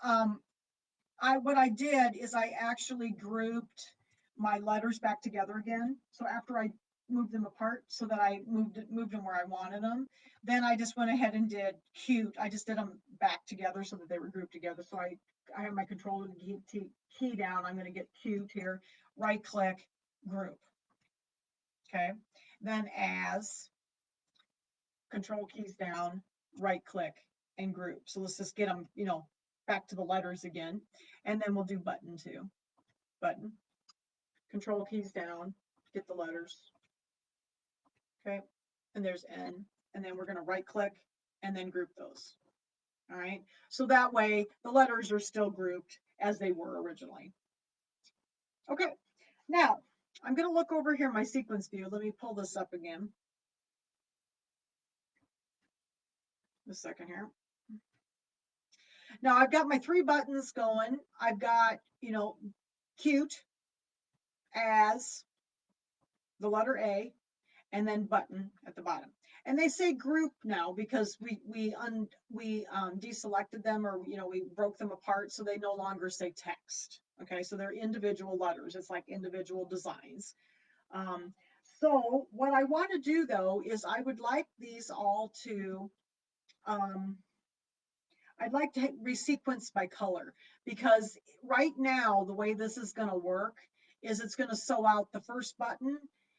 what I did is I actually grouped my letters back together again. So after I moved them apart so that I moved them where I wanted them, then I just went ahead and did cute. I just did them back together so that they were grouped together. So I have my control key down. I'm going to get cute here, right click, group. Okay. Then as control keys down, right click and group. So let's just get them, back to the letters again. And then we'll do button too. Button, control keys down, get the letters. Okay. And there's N. And then we're going to right click and then group those. All right. So that way the letters are still grouped as they were originally. Okay. Now I'm going to look over here, my sequence view. Let me pull this up again. A second here. Now I've got my 3 buttons going. I've got, cute as the letter A and then button at the bottom. And they say group now because we deselected them or we broke them apart so they no longer say text. Okay, so they're individual letters. It's like individual designs. So what I want to do though is I would like these all to I'd like to resequence by color because right now, the way this is going to work is it's going to sew out the first button.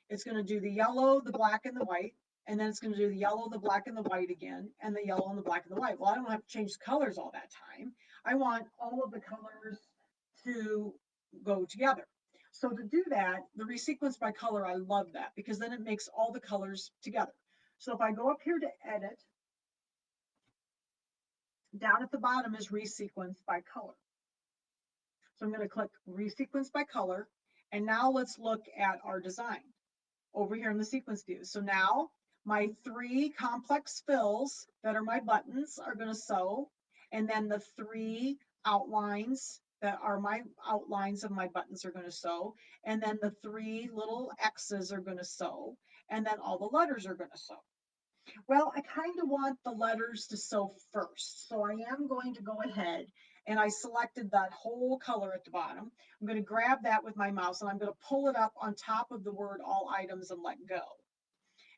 It's going to do the yellow, the black, and the white. And then it's going to do the yellow, the black, and the white again, and the yellow and the black and the white. Well, I don't have to change the colors all that time. I want all of the colors to go together. So to do that, the resequence by color, I love that because then it makes all the colors together. So if I go up here to edit, down at the bottom is resequence by color. So I'm going to click resequence by color. And now let's look at our design over here in the sequence view. So now my 3 complex fills that are my buttons are going to sew. And then the 3 outlines that are my outlines of my buttons are going to sew. And then the 3 little X's are going to sew. And then all the letters are going to sew. Well, I kind of want the letters to sew first. So I am going to go ahead and I selected that whole color at the bottom. I'm going to grab that with my mouse and I'm going to pull it up on top of the word all items and let go.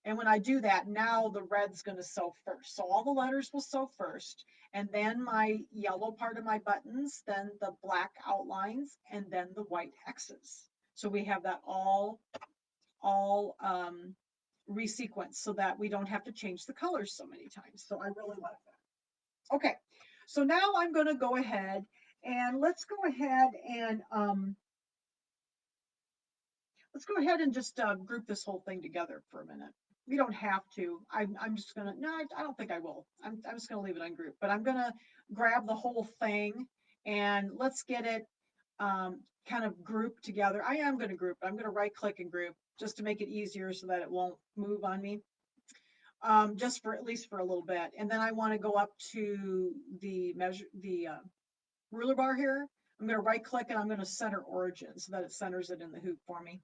And when I do that, now the red's going to sew first. So all the letters will sew first, and then my yellow part of my buttons, then the black outlines, and then the white X's. So we have that all resequence so that we don't have to change the colors so many times. So I really like that. Okay, so now I'm going to go ahead and let's go ahead and just group this whole thing together for a minute. We don't have to. I'm just gonna, no, I don't think I will. I'm just gonna leave it ungrouped, but I'm gonna grab the whole thing and let's get it kind of grouped together. I am gonna group. I'm gonna right click and group just to make it easier so that it won't move on me. Just for at least for a little bit. And then I want to go up to the ruler bar here. I'm going to right click and I'm going to center origin so that it centers it in the hoop for me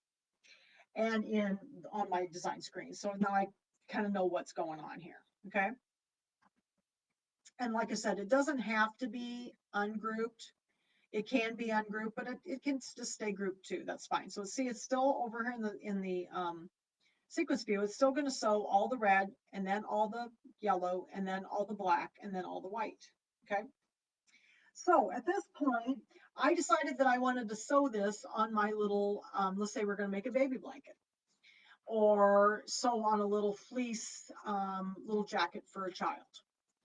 and in on my design screen. So now I kind of know what's going on here. Okay. And like I said, it doesn't have to be ungrouped. It can be ungrouped, but it can just stay grouped too. That's fine. So see, it's still over here in the sequence view. It's still going to sew all the red and then all the yellow and then all the black and then all the white. Okay. So at this point, I decided that I wanted to sew this on my little, let's say we're going to make a baby blanket or sew on a little fleece, little jacket for a child.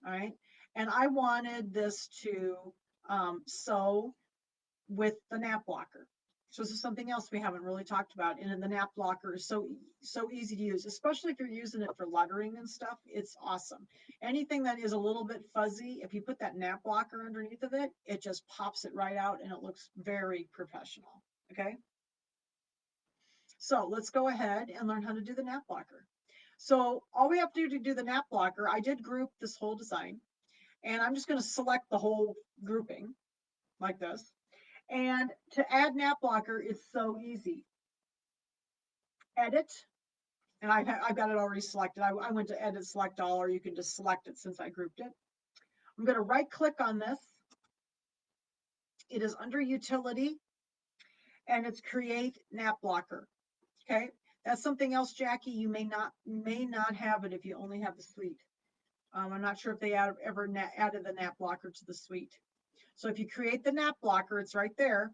All right. And I wanted this to sew with the nap blocker. So this is something else we haven't really talked about. And the nap blocker is so easy to use, especially if you're using it for lettering and stuff. It's awesome. Anything that is a little bit fuzzy, if you put that nap blocker underneath of it, it just pops it right out and it looks very professional. Okay. So let's go ahead and learn how to do the nap blocker. So all we have to do the nap blocker, I did group this whole design and I'm just going to select the whole grouping like this. And to add nap blocker, it's so easy. Edit, and I've got it already selected. I went to edit, select all, or you can just select it since I grouped it. I'm going to right click on this. It is under utility and it's create nap blocker. Okay. That's something else, Jackie. You may not have it if you only have the suite. I'm not sure if they ever added the nap blocker to the suite. So if you create the nap blocker, it's right there.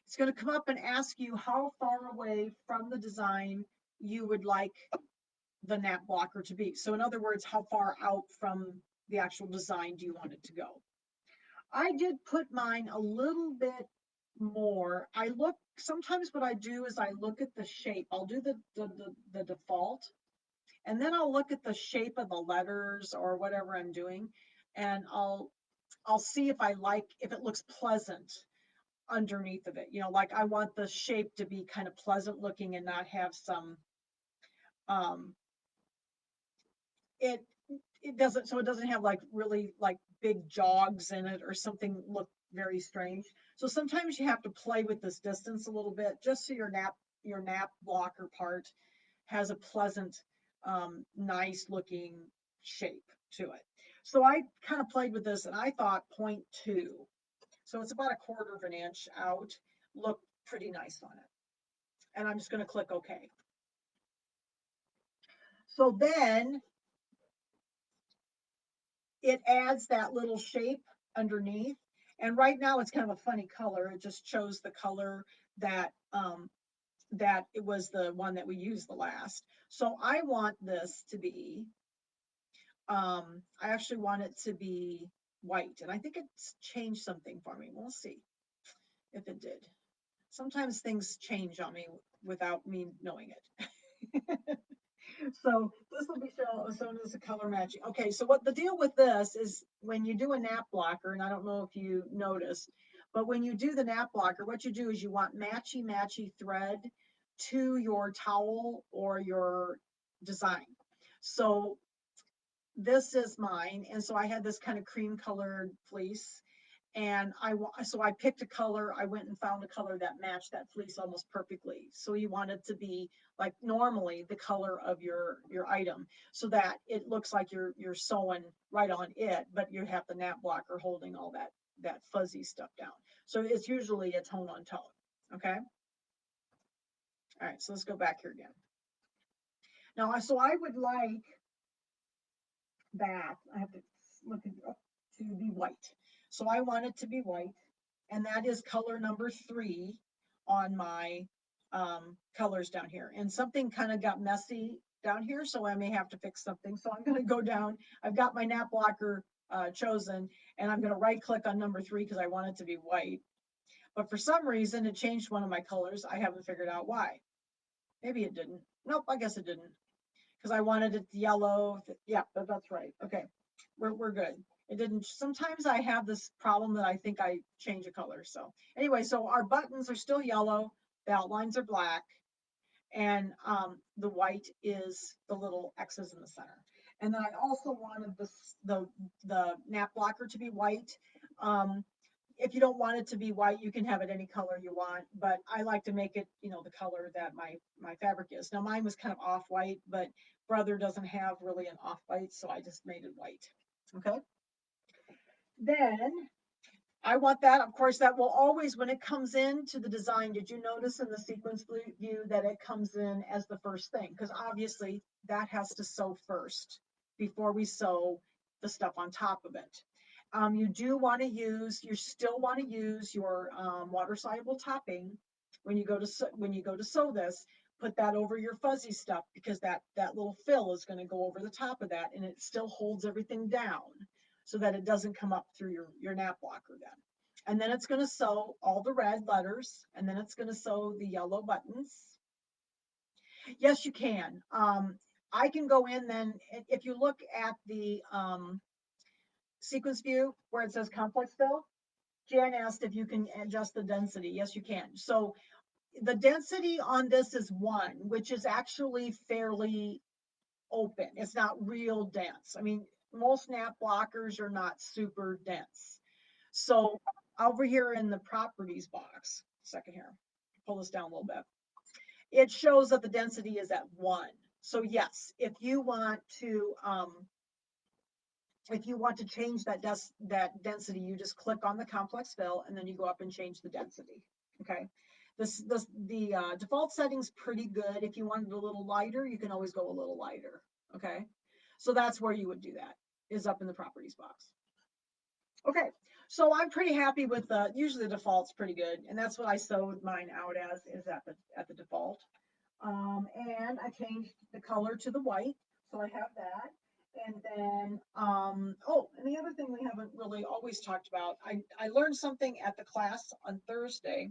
It's going to come up and ask you how far away from the design you would like the nap blocker to be. So in other words, how far out from the actual design do you want it to go? I did put mine a little bit more. Sometimes what I do is I look at the shape. I'll do the default, and then I'll look at the shape of the letters or whatever I'm doing, and I'll see if it looks pleasant underneath of it. Like I want the shape to be kind of pleasant looking and not have some um it it doesn't have like really like big jogs in it or something look very strange. So sometimes you have to play with this distance a little bit just so your nap blocker part has a pleasant nice looking shape to it. So I kind of played with this and I thought 0.2. So it's about a quarter of an inch out. Looked pretty nice on it. And I'm just going to click OK. So then it adds that little shape underneath. And right now it's kind of a funny color. It just chose the color that that it was the one that we used the last. So I want this to be I actually want it to be white, and I think it's changed something for me. We'll see if it did. Sometimes things change on me without me knowing it. So this will be shown as a color matching. Okay, so what the deal with this is when you do a nap blocker, and I don't know if you noticed, but when you do the nap blocker, what you do is you want matchy matchy thread to your towel or your design. So this is mine, and so I had this kind of cream colored fleece, and so I picked a color. I went and found a color that matched that fleece almost perfectly. So you want it to be like normally the color of your item, so that it looks like you're sewing right on it, but you have the nap blocker holding all that fuzzy stuff down. So it's usually a tone on tone. Okay. All right. So let's go back here again. Now, so I would like that. I have to look it up to be white. So I want it to be white, and that is color number 3 on my colors down here. And something kind of got messy down here, so I may have to fix something. So I'm going to go down. I've got my nap blocker chosen, and I'm going to right click on number 3 because I want it to be white. But for some reason, it changed one of my colors. I haven't figured out why. Maybe it didn't. Nope, I guess it didn't because I wanted it yellow. Yeah, that's right. Okay, we're good. It didn't. Sometimes I have this problem that I think I change a color. So anyway, so our buttons are still yellow. The outlines are black, and the white is the little X's in the center. And then I also wanted the nap blocker to be white. Um, if you don't want it to be white, you can have it any color you want, but I like to make it, the color that my fabric is. Now mine was kind of off white, but brother doesn't have really an off white, so I just made it white. Okay. Then I want that, of course, that will always, when it comes into the design, did you notice in the sequence view that it comes in as the first thing? Because obviously that has to sew first before we sew the stuff on top of it. You still want to use your water soluble topping when you go to sew this. Put that over your fuzzy stuff because that little fill is going to go over the top of that, and it still holds everything down so that it doesn't come up through your nap blocker then. And then it's going to sew all the red letters, and then it's going to sew the yellow buttons. Yes, you can. I can go in then, if you look at the sequence view where it says complex fill, Jan asked if you can adjust the density. Yes, you can. So the density on this is 1, which is actually fairly open. It's not real dense. I mean, most nap blockers are not super dense. So over here in the properties box, second here, pull this down a little bit. It shows that the density is at 1. So yes, if you want to change that density, you just click on the complex fill and then you go up and change the density. Okay. The default setting's pretty good. If you wanted a little lighter, you can always go a little lighter. Okay. So that's where you would do that, is up in the properties box. Okay. So I'm pretty happy with usually the default's pretty good. And that's what I sewed mine out as, is at the default. And I changed the color to the white. So I have that. And then, oh, and the other thing we haven't really always talked about, I learned something at the class on Thursday.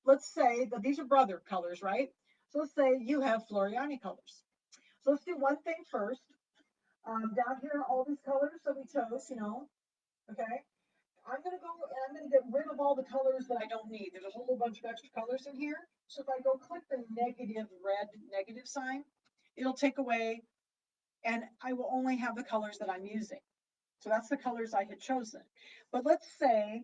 Let's say that these are brother colors, right? So let's say you have Floriani colors. So let's do one thing first. Down here are all these colors that we chose, okay? I'm gonna go and I'm gonna get rid of all the colors that I don't need. There's a whole bunch of extra colors in here. So if I go click the negative red negative sign, it'll take away, and I will only have the colors that I'm using. So that's the colors I had chosen. But let's say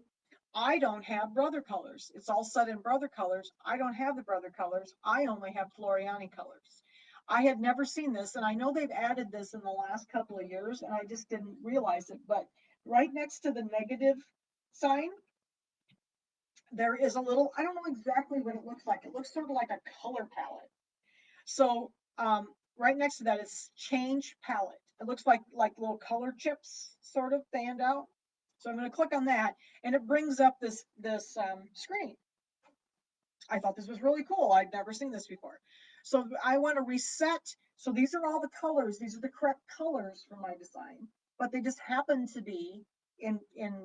I don't have brother colors. It's all set in brother colors. I don't have the brother colors. I only have Floriani colors. I had never seen this, and I know they've added this in the last couple of years, and I just didn't realize it. But right next to the negative sign, there is a little, I don't know exactly what it looks like. It looks sort of like a color palette. So right next to that is change palette. It looks like little color chips sort of stand out. So I'm going to click on that, and it brings up this screen. I thought this was really cool. I'd never seen this before. So I want to reset. So these are all the colors. These are the correct colors for my design, but they just happen to be in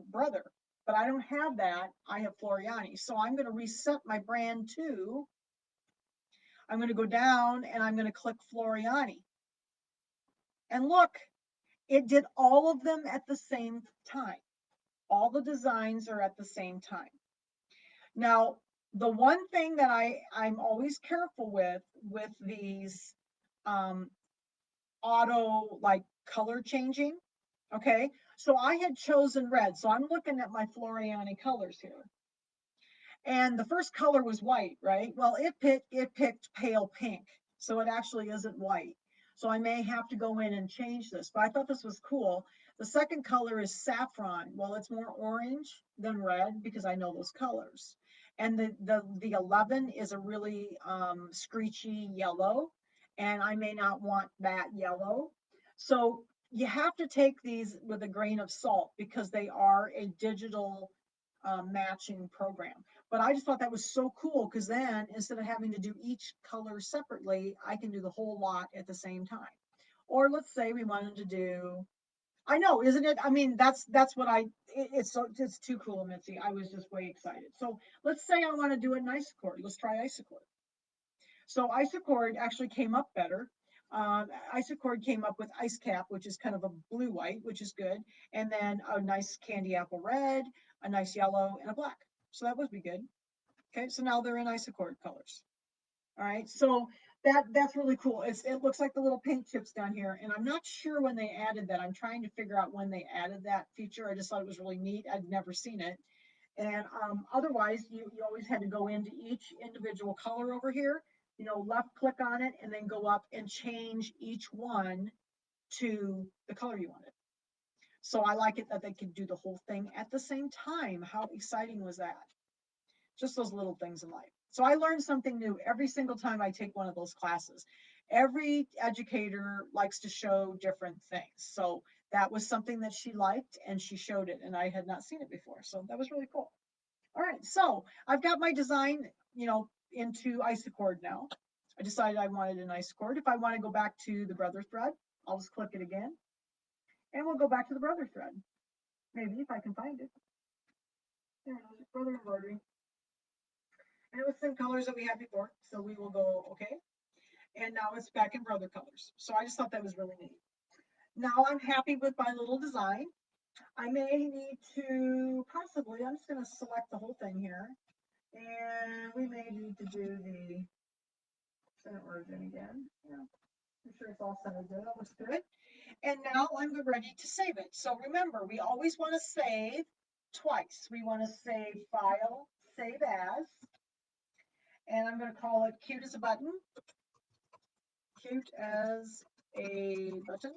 Brother. But I don't have that. I have Floriani. So I'm going to reset my brand to, I'm going to go down and I'm going to click Floriani. And look, it did all of them at the same time. All the designs are at the same time. Now, the one thing that I'm always careful with these um, auto like color changing, okay? So I had chosen red. So I'm looking at my Floriani colors here. And the first color was white, right? Well, it picked pale pink. So it actually isn't white. So I may have to go in and change this, but I thought this was cool. The second color is saffron. Well, it's more orange than red because I know those colors. And the 11 is a really screechy yellow, and I may not want that yellow. So you have to take these with a grain of salt because they are a digital matching program. But I just thought that was so cool because then instead of having to do each color separately, I can do the whole lot at the same time. Or let's say we wanted to do, I know, isn't it? I mean, that's what it's too cool, Mitzi. I was just way excited. So let's say I want to do it in Isocord. Let's try Isocord. So Isocord actually came up better. Isocord came up with Ice Cap, which is kind of a blue white, which is good, and then a nice candy apple red, a nice yellow, and a black. So that would be good. Okay, so now they're in Isocord colors. All right, so that's really cool. It looks like the little paint chips down here, and I'm not sure when they added that. I'm trying to figure out when they added that feature. I just thought it was really neat. I'd never seen it. And otherwise, you always had to go into each individual color over here, left click on it, and then go up and change each one to the color you wanted. So I like it that they could do the whole thing at the same time. How exciting was that? Just those little things in life. So I learned something new every single time I take one of those classes. Every educator likes to show different things. So that was something that she liked and she showed it, and I had not seen it before. So that was really cool. All right, so I've got my design, into Isocord now. I decided I wanted an Isocord. If I want to go back to the Brother thread, I'll just click it again, and we'll go back to the Brother thread. Maybe if I can find it. There it is, Brother Embroidery. And it was the same colors that we had before, so we will go okay. And now it's back in Brother colors. So I just thought that was really neat. Now I'm happy with my little design. I may need to possibly, I'm just going to select the whole thing here. And we may need to do the center origin again. Yeah, I'm sure it's all centered good. That looks good. And now I'm ready to save it. So remember, we always want to save twice. We want to save file, save as, and I'm going to call it cute as a button, cute as a button.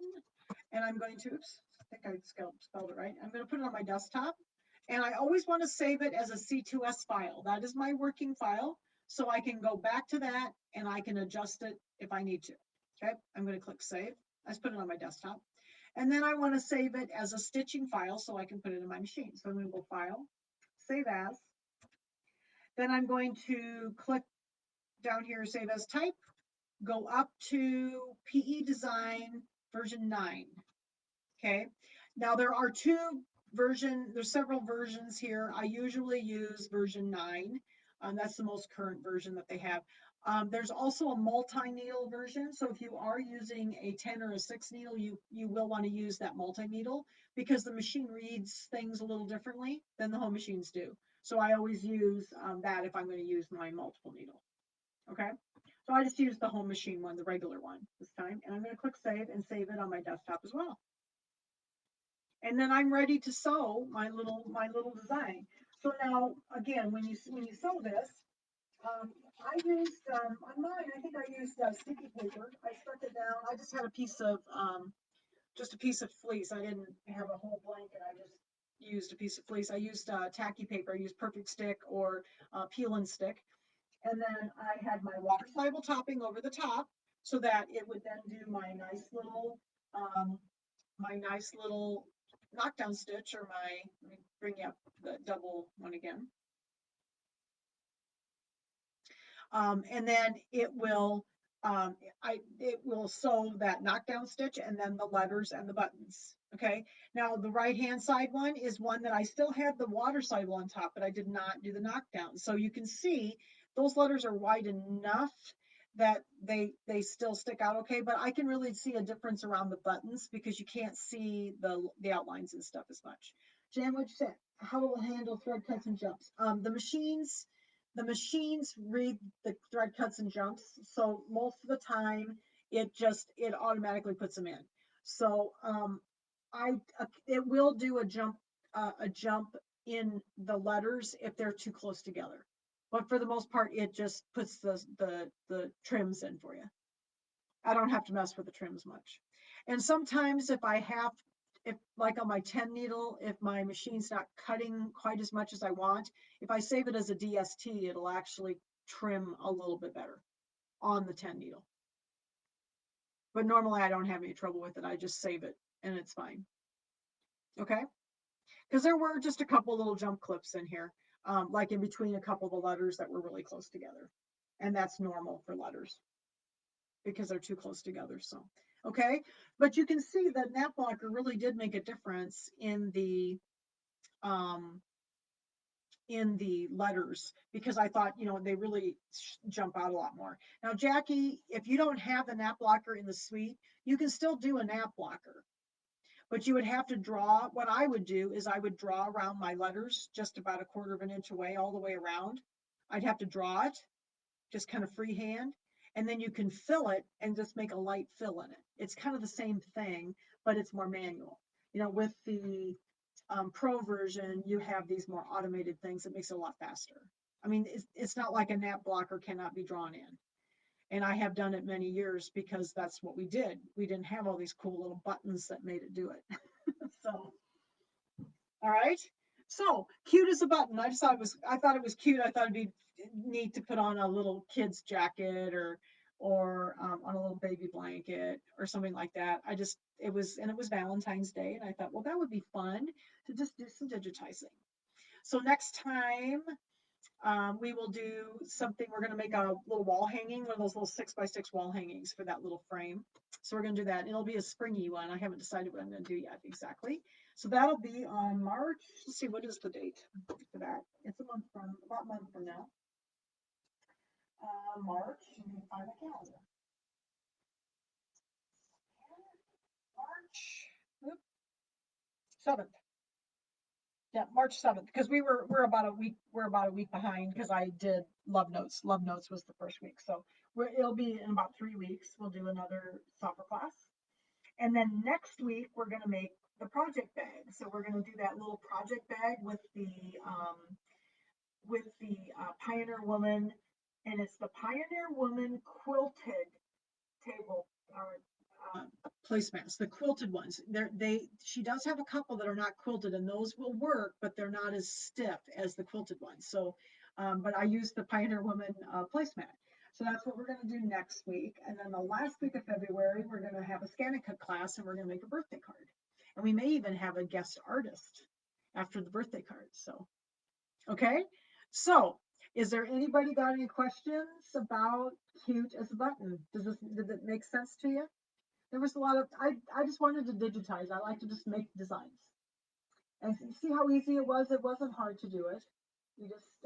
And I'm going to, oops, I think I spelled it right. I'm going to put it on my desktop. And I always want to save it as a C2S file. That is my working file. So I can go back to that and I can adjust it if I need to. Okay, I'm going to click save. I just put it on my desktop. And then I want to save it as a stitching file so I can put it in my machine. So I'm going to go file, save as. Then I'm going to click down here, save as type, go up to PE Design version 9. Okay, now there's several versions here. I usually use version 9. That's the most current version that they have. There's also a multi-needle version. So if you are using a 10 or a 6 needle, you will want to use that multi-needle because the machine reads things a little differently than the home machines do. So I always use that if I'm going to use my multiple needle. Okay, so I just use the home machine one, the regular one this time, and I'm going to click save and save it on my desktop as well. And then I'm ready to sew my little design. So now again, when you sew this, I used on mine. I think I used sticky paper. I stuck it down. I just had a piece of fleece. I didn't have a whole blanket. I just used a piece of fleece. I used tacky paper. I used Perfect Stick or Peel and Stick, and then I had my water soluble topping over the top so that it would then do my nice little um, my nice little knockdown stitch, or let me bring you up the double one again. And then it will sew that knockdown stitch and then the letters and the buttons. Okay. Now the right hand side one is one that I still had the water soluble on top, but I did not do the knockdown. So you can see those letters are wide enough that they still stick out okay, but I can really see a difference around the buttons because you can't see the outlines and stuff as much. Jan, what'd you say? How will it handle thread cuts and jumps? The machines read the thread cuts and jumps, so most of the time it automatically puts them in. So I it will do a jump in the letters if they're too close together, but for the most part it just puts the trims in for you. I don't have to mess with the trims much. And sometimes if like on my 10 needle, if my machine's not cutting quite as much as I want, if I save it as a DST, it'll actually trim a little bit better on the 10 needle. But normally I don't have any trouble with it. I just save it and it's fine. Okay. Because there were just a couple little jump clips in here, like in between a couple of the letters that were really close together. And that's normal for letters because they're too close together. So, okay. But you can see that nap blocker really did make a difference um, in the letters because I thought, they really jump out a lot more. Now, Jackie, if you don't have the nap blocker in the suite, you can still do a nap blocker, but you would have to draw. What I would do is I would draw around my letters just about a quarter of an inch away, all the way around. I'd have to draw it just kind of freehand, and then you can fill it and just make a light fill in it. It's kind of the same thing, but it's more manual. With the pro version, you have these more automated things that makes it a lot faster. I mean, it's not like a nap blocker cannot be drawn in. And I have done it many years because that's what we did. We didn't have all these cool little buttons that made it do it. So, all right. So cute as a button. I thought it was cute. I thought it'd be neat to put on a little kid's jacket or on a little baby blanket or something like that. It was Valentine's Day, and I thought, well, that would be fun to just do some digitizing. So next time, we will do something. We're going to make a little wall hanging, one of those little 6x6 wall hangings for that little frame. So we're going to do that. And it'll be a springy one. I haven't decided what I'm going to do yet exactly. So that'll be on March. Let's see, what is the date for that? It's about a month from now. March. Let me find the calendar. March 7th. Yeah, March 7th, because we're about a week behind because I did Love Notes. Love Notes was the first week. So it'll be in about 3 weeks. We'll do another software class. And then next week we're gonna make the project bag. So we're gonna do that little project bag with the Pioneer Woman, and it's the Pioneer Woman quilted table or placemats, the quilted ones. She does have a couple that are not quilted, and those will work, but they're not as stiff as the quilted ones. So, but I use the Pioneer Woman placemat. So that's what we're going to do next week. And then the last week of February, we're going to have a scan and cut class, and we're going to make a birthday card. And we may even have a guest artist after the birthday card. So, okay. So, is there anybody got any questions about cute as a button? Did it make sense to you? There was a lot of I just wanted to digitize. I like to just make designs. And see how easy it was? It wasn't hard to do it.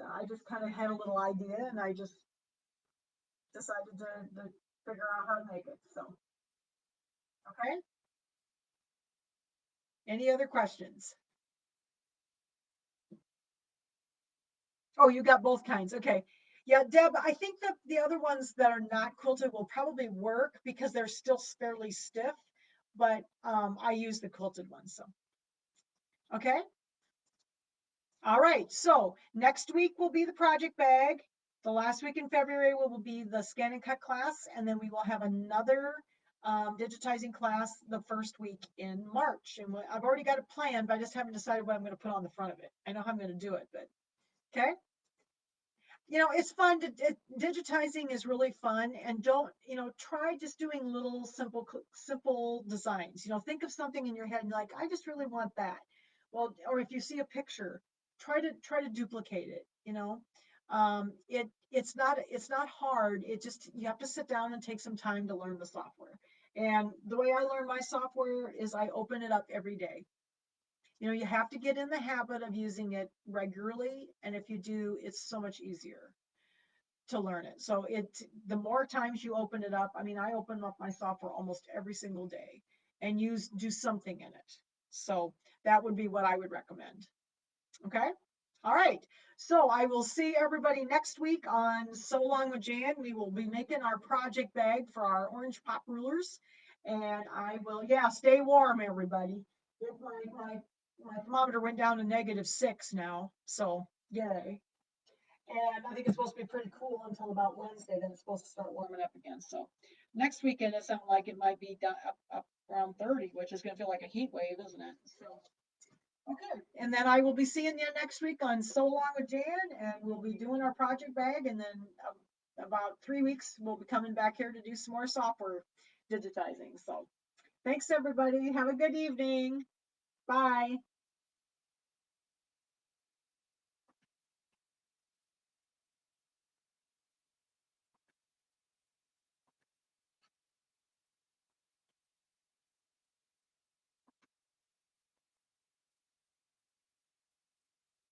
I just kind of had a little idea and I just decided to figure out how to make it. So, okay. Any other questions? Oh, you got both kinds. Okay. Yeah, Deb, I think that the other ones that are not quilted will probably work because they're still fairly stiff, but I use the quilted ones. So, okay. All right, so next week will be the project bag. The last week in February will be the scan and cut class, and then we will have another digitizing class the first week in March. And I've already got it planned, but I just haven't decided what I'm going to put on the front of it. I know how I'm going to do it, but okay. It's fun digitizing is really fun, and don't, try just doing little simple designs. Think of something in your head and like, I just really want that. Well, or if you see a picture, try to duplicate it, it's not hard. It just, you have to sit down and take some time to learn the software. And the way I learn my software is I open it up every day. You have to get in the habit of using it regularly, and if you do, it's so much easier to learn it. So the more times you open it up, I mean, I open up my software almost every single day and do something in it. So that would be what I would recommend. Okay. All right. So I will see everybody next week on So Long with Jan. We will be making our project bag for our orange pop rulers. And I will, yeah, stay warm, everybody. My thermometer went down to -6 now. So yay. And I think it's supposed to be pretty cool until about Wednesday. Then it's supposed to start warming up again. So next weekend it sounds like it might be up around 30, which is going to feel like a heat wave, isn't it? So okay. And then I will be seeing you next week on So Long with Jan, and we'll be doing our project bag. And then about 3 weeks, we'll be coming back here to do some more software digitizing. So thanks, everybody. Have a good evening. Bye.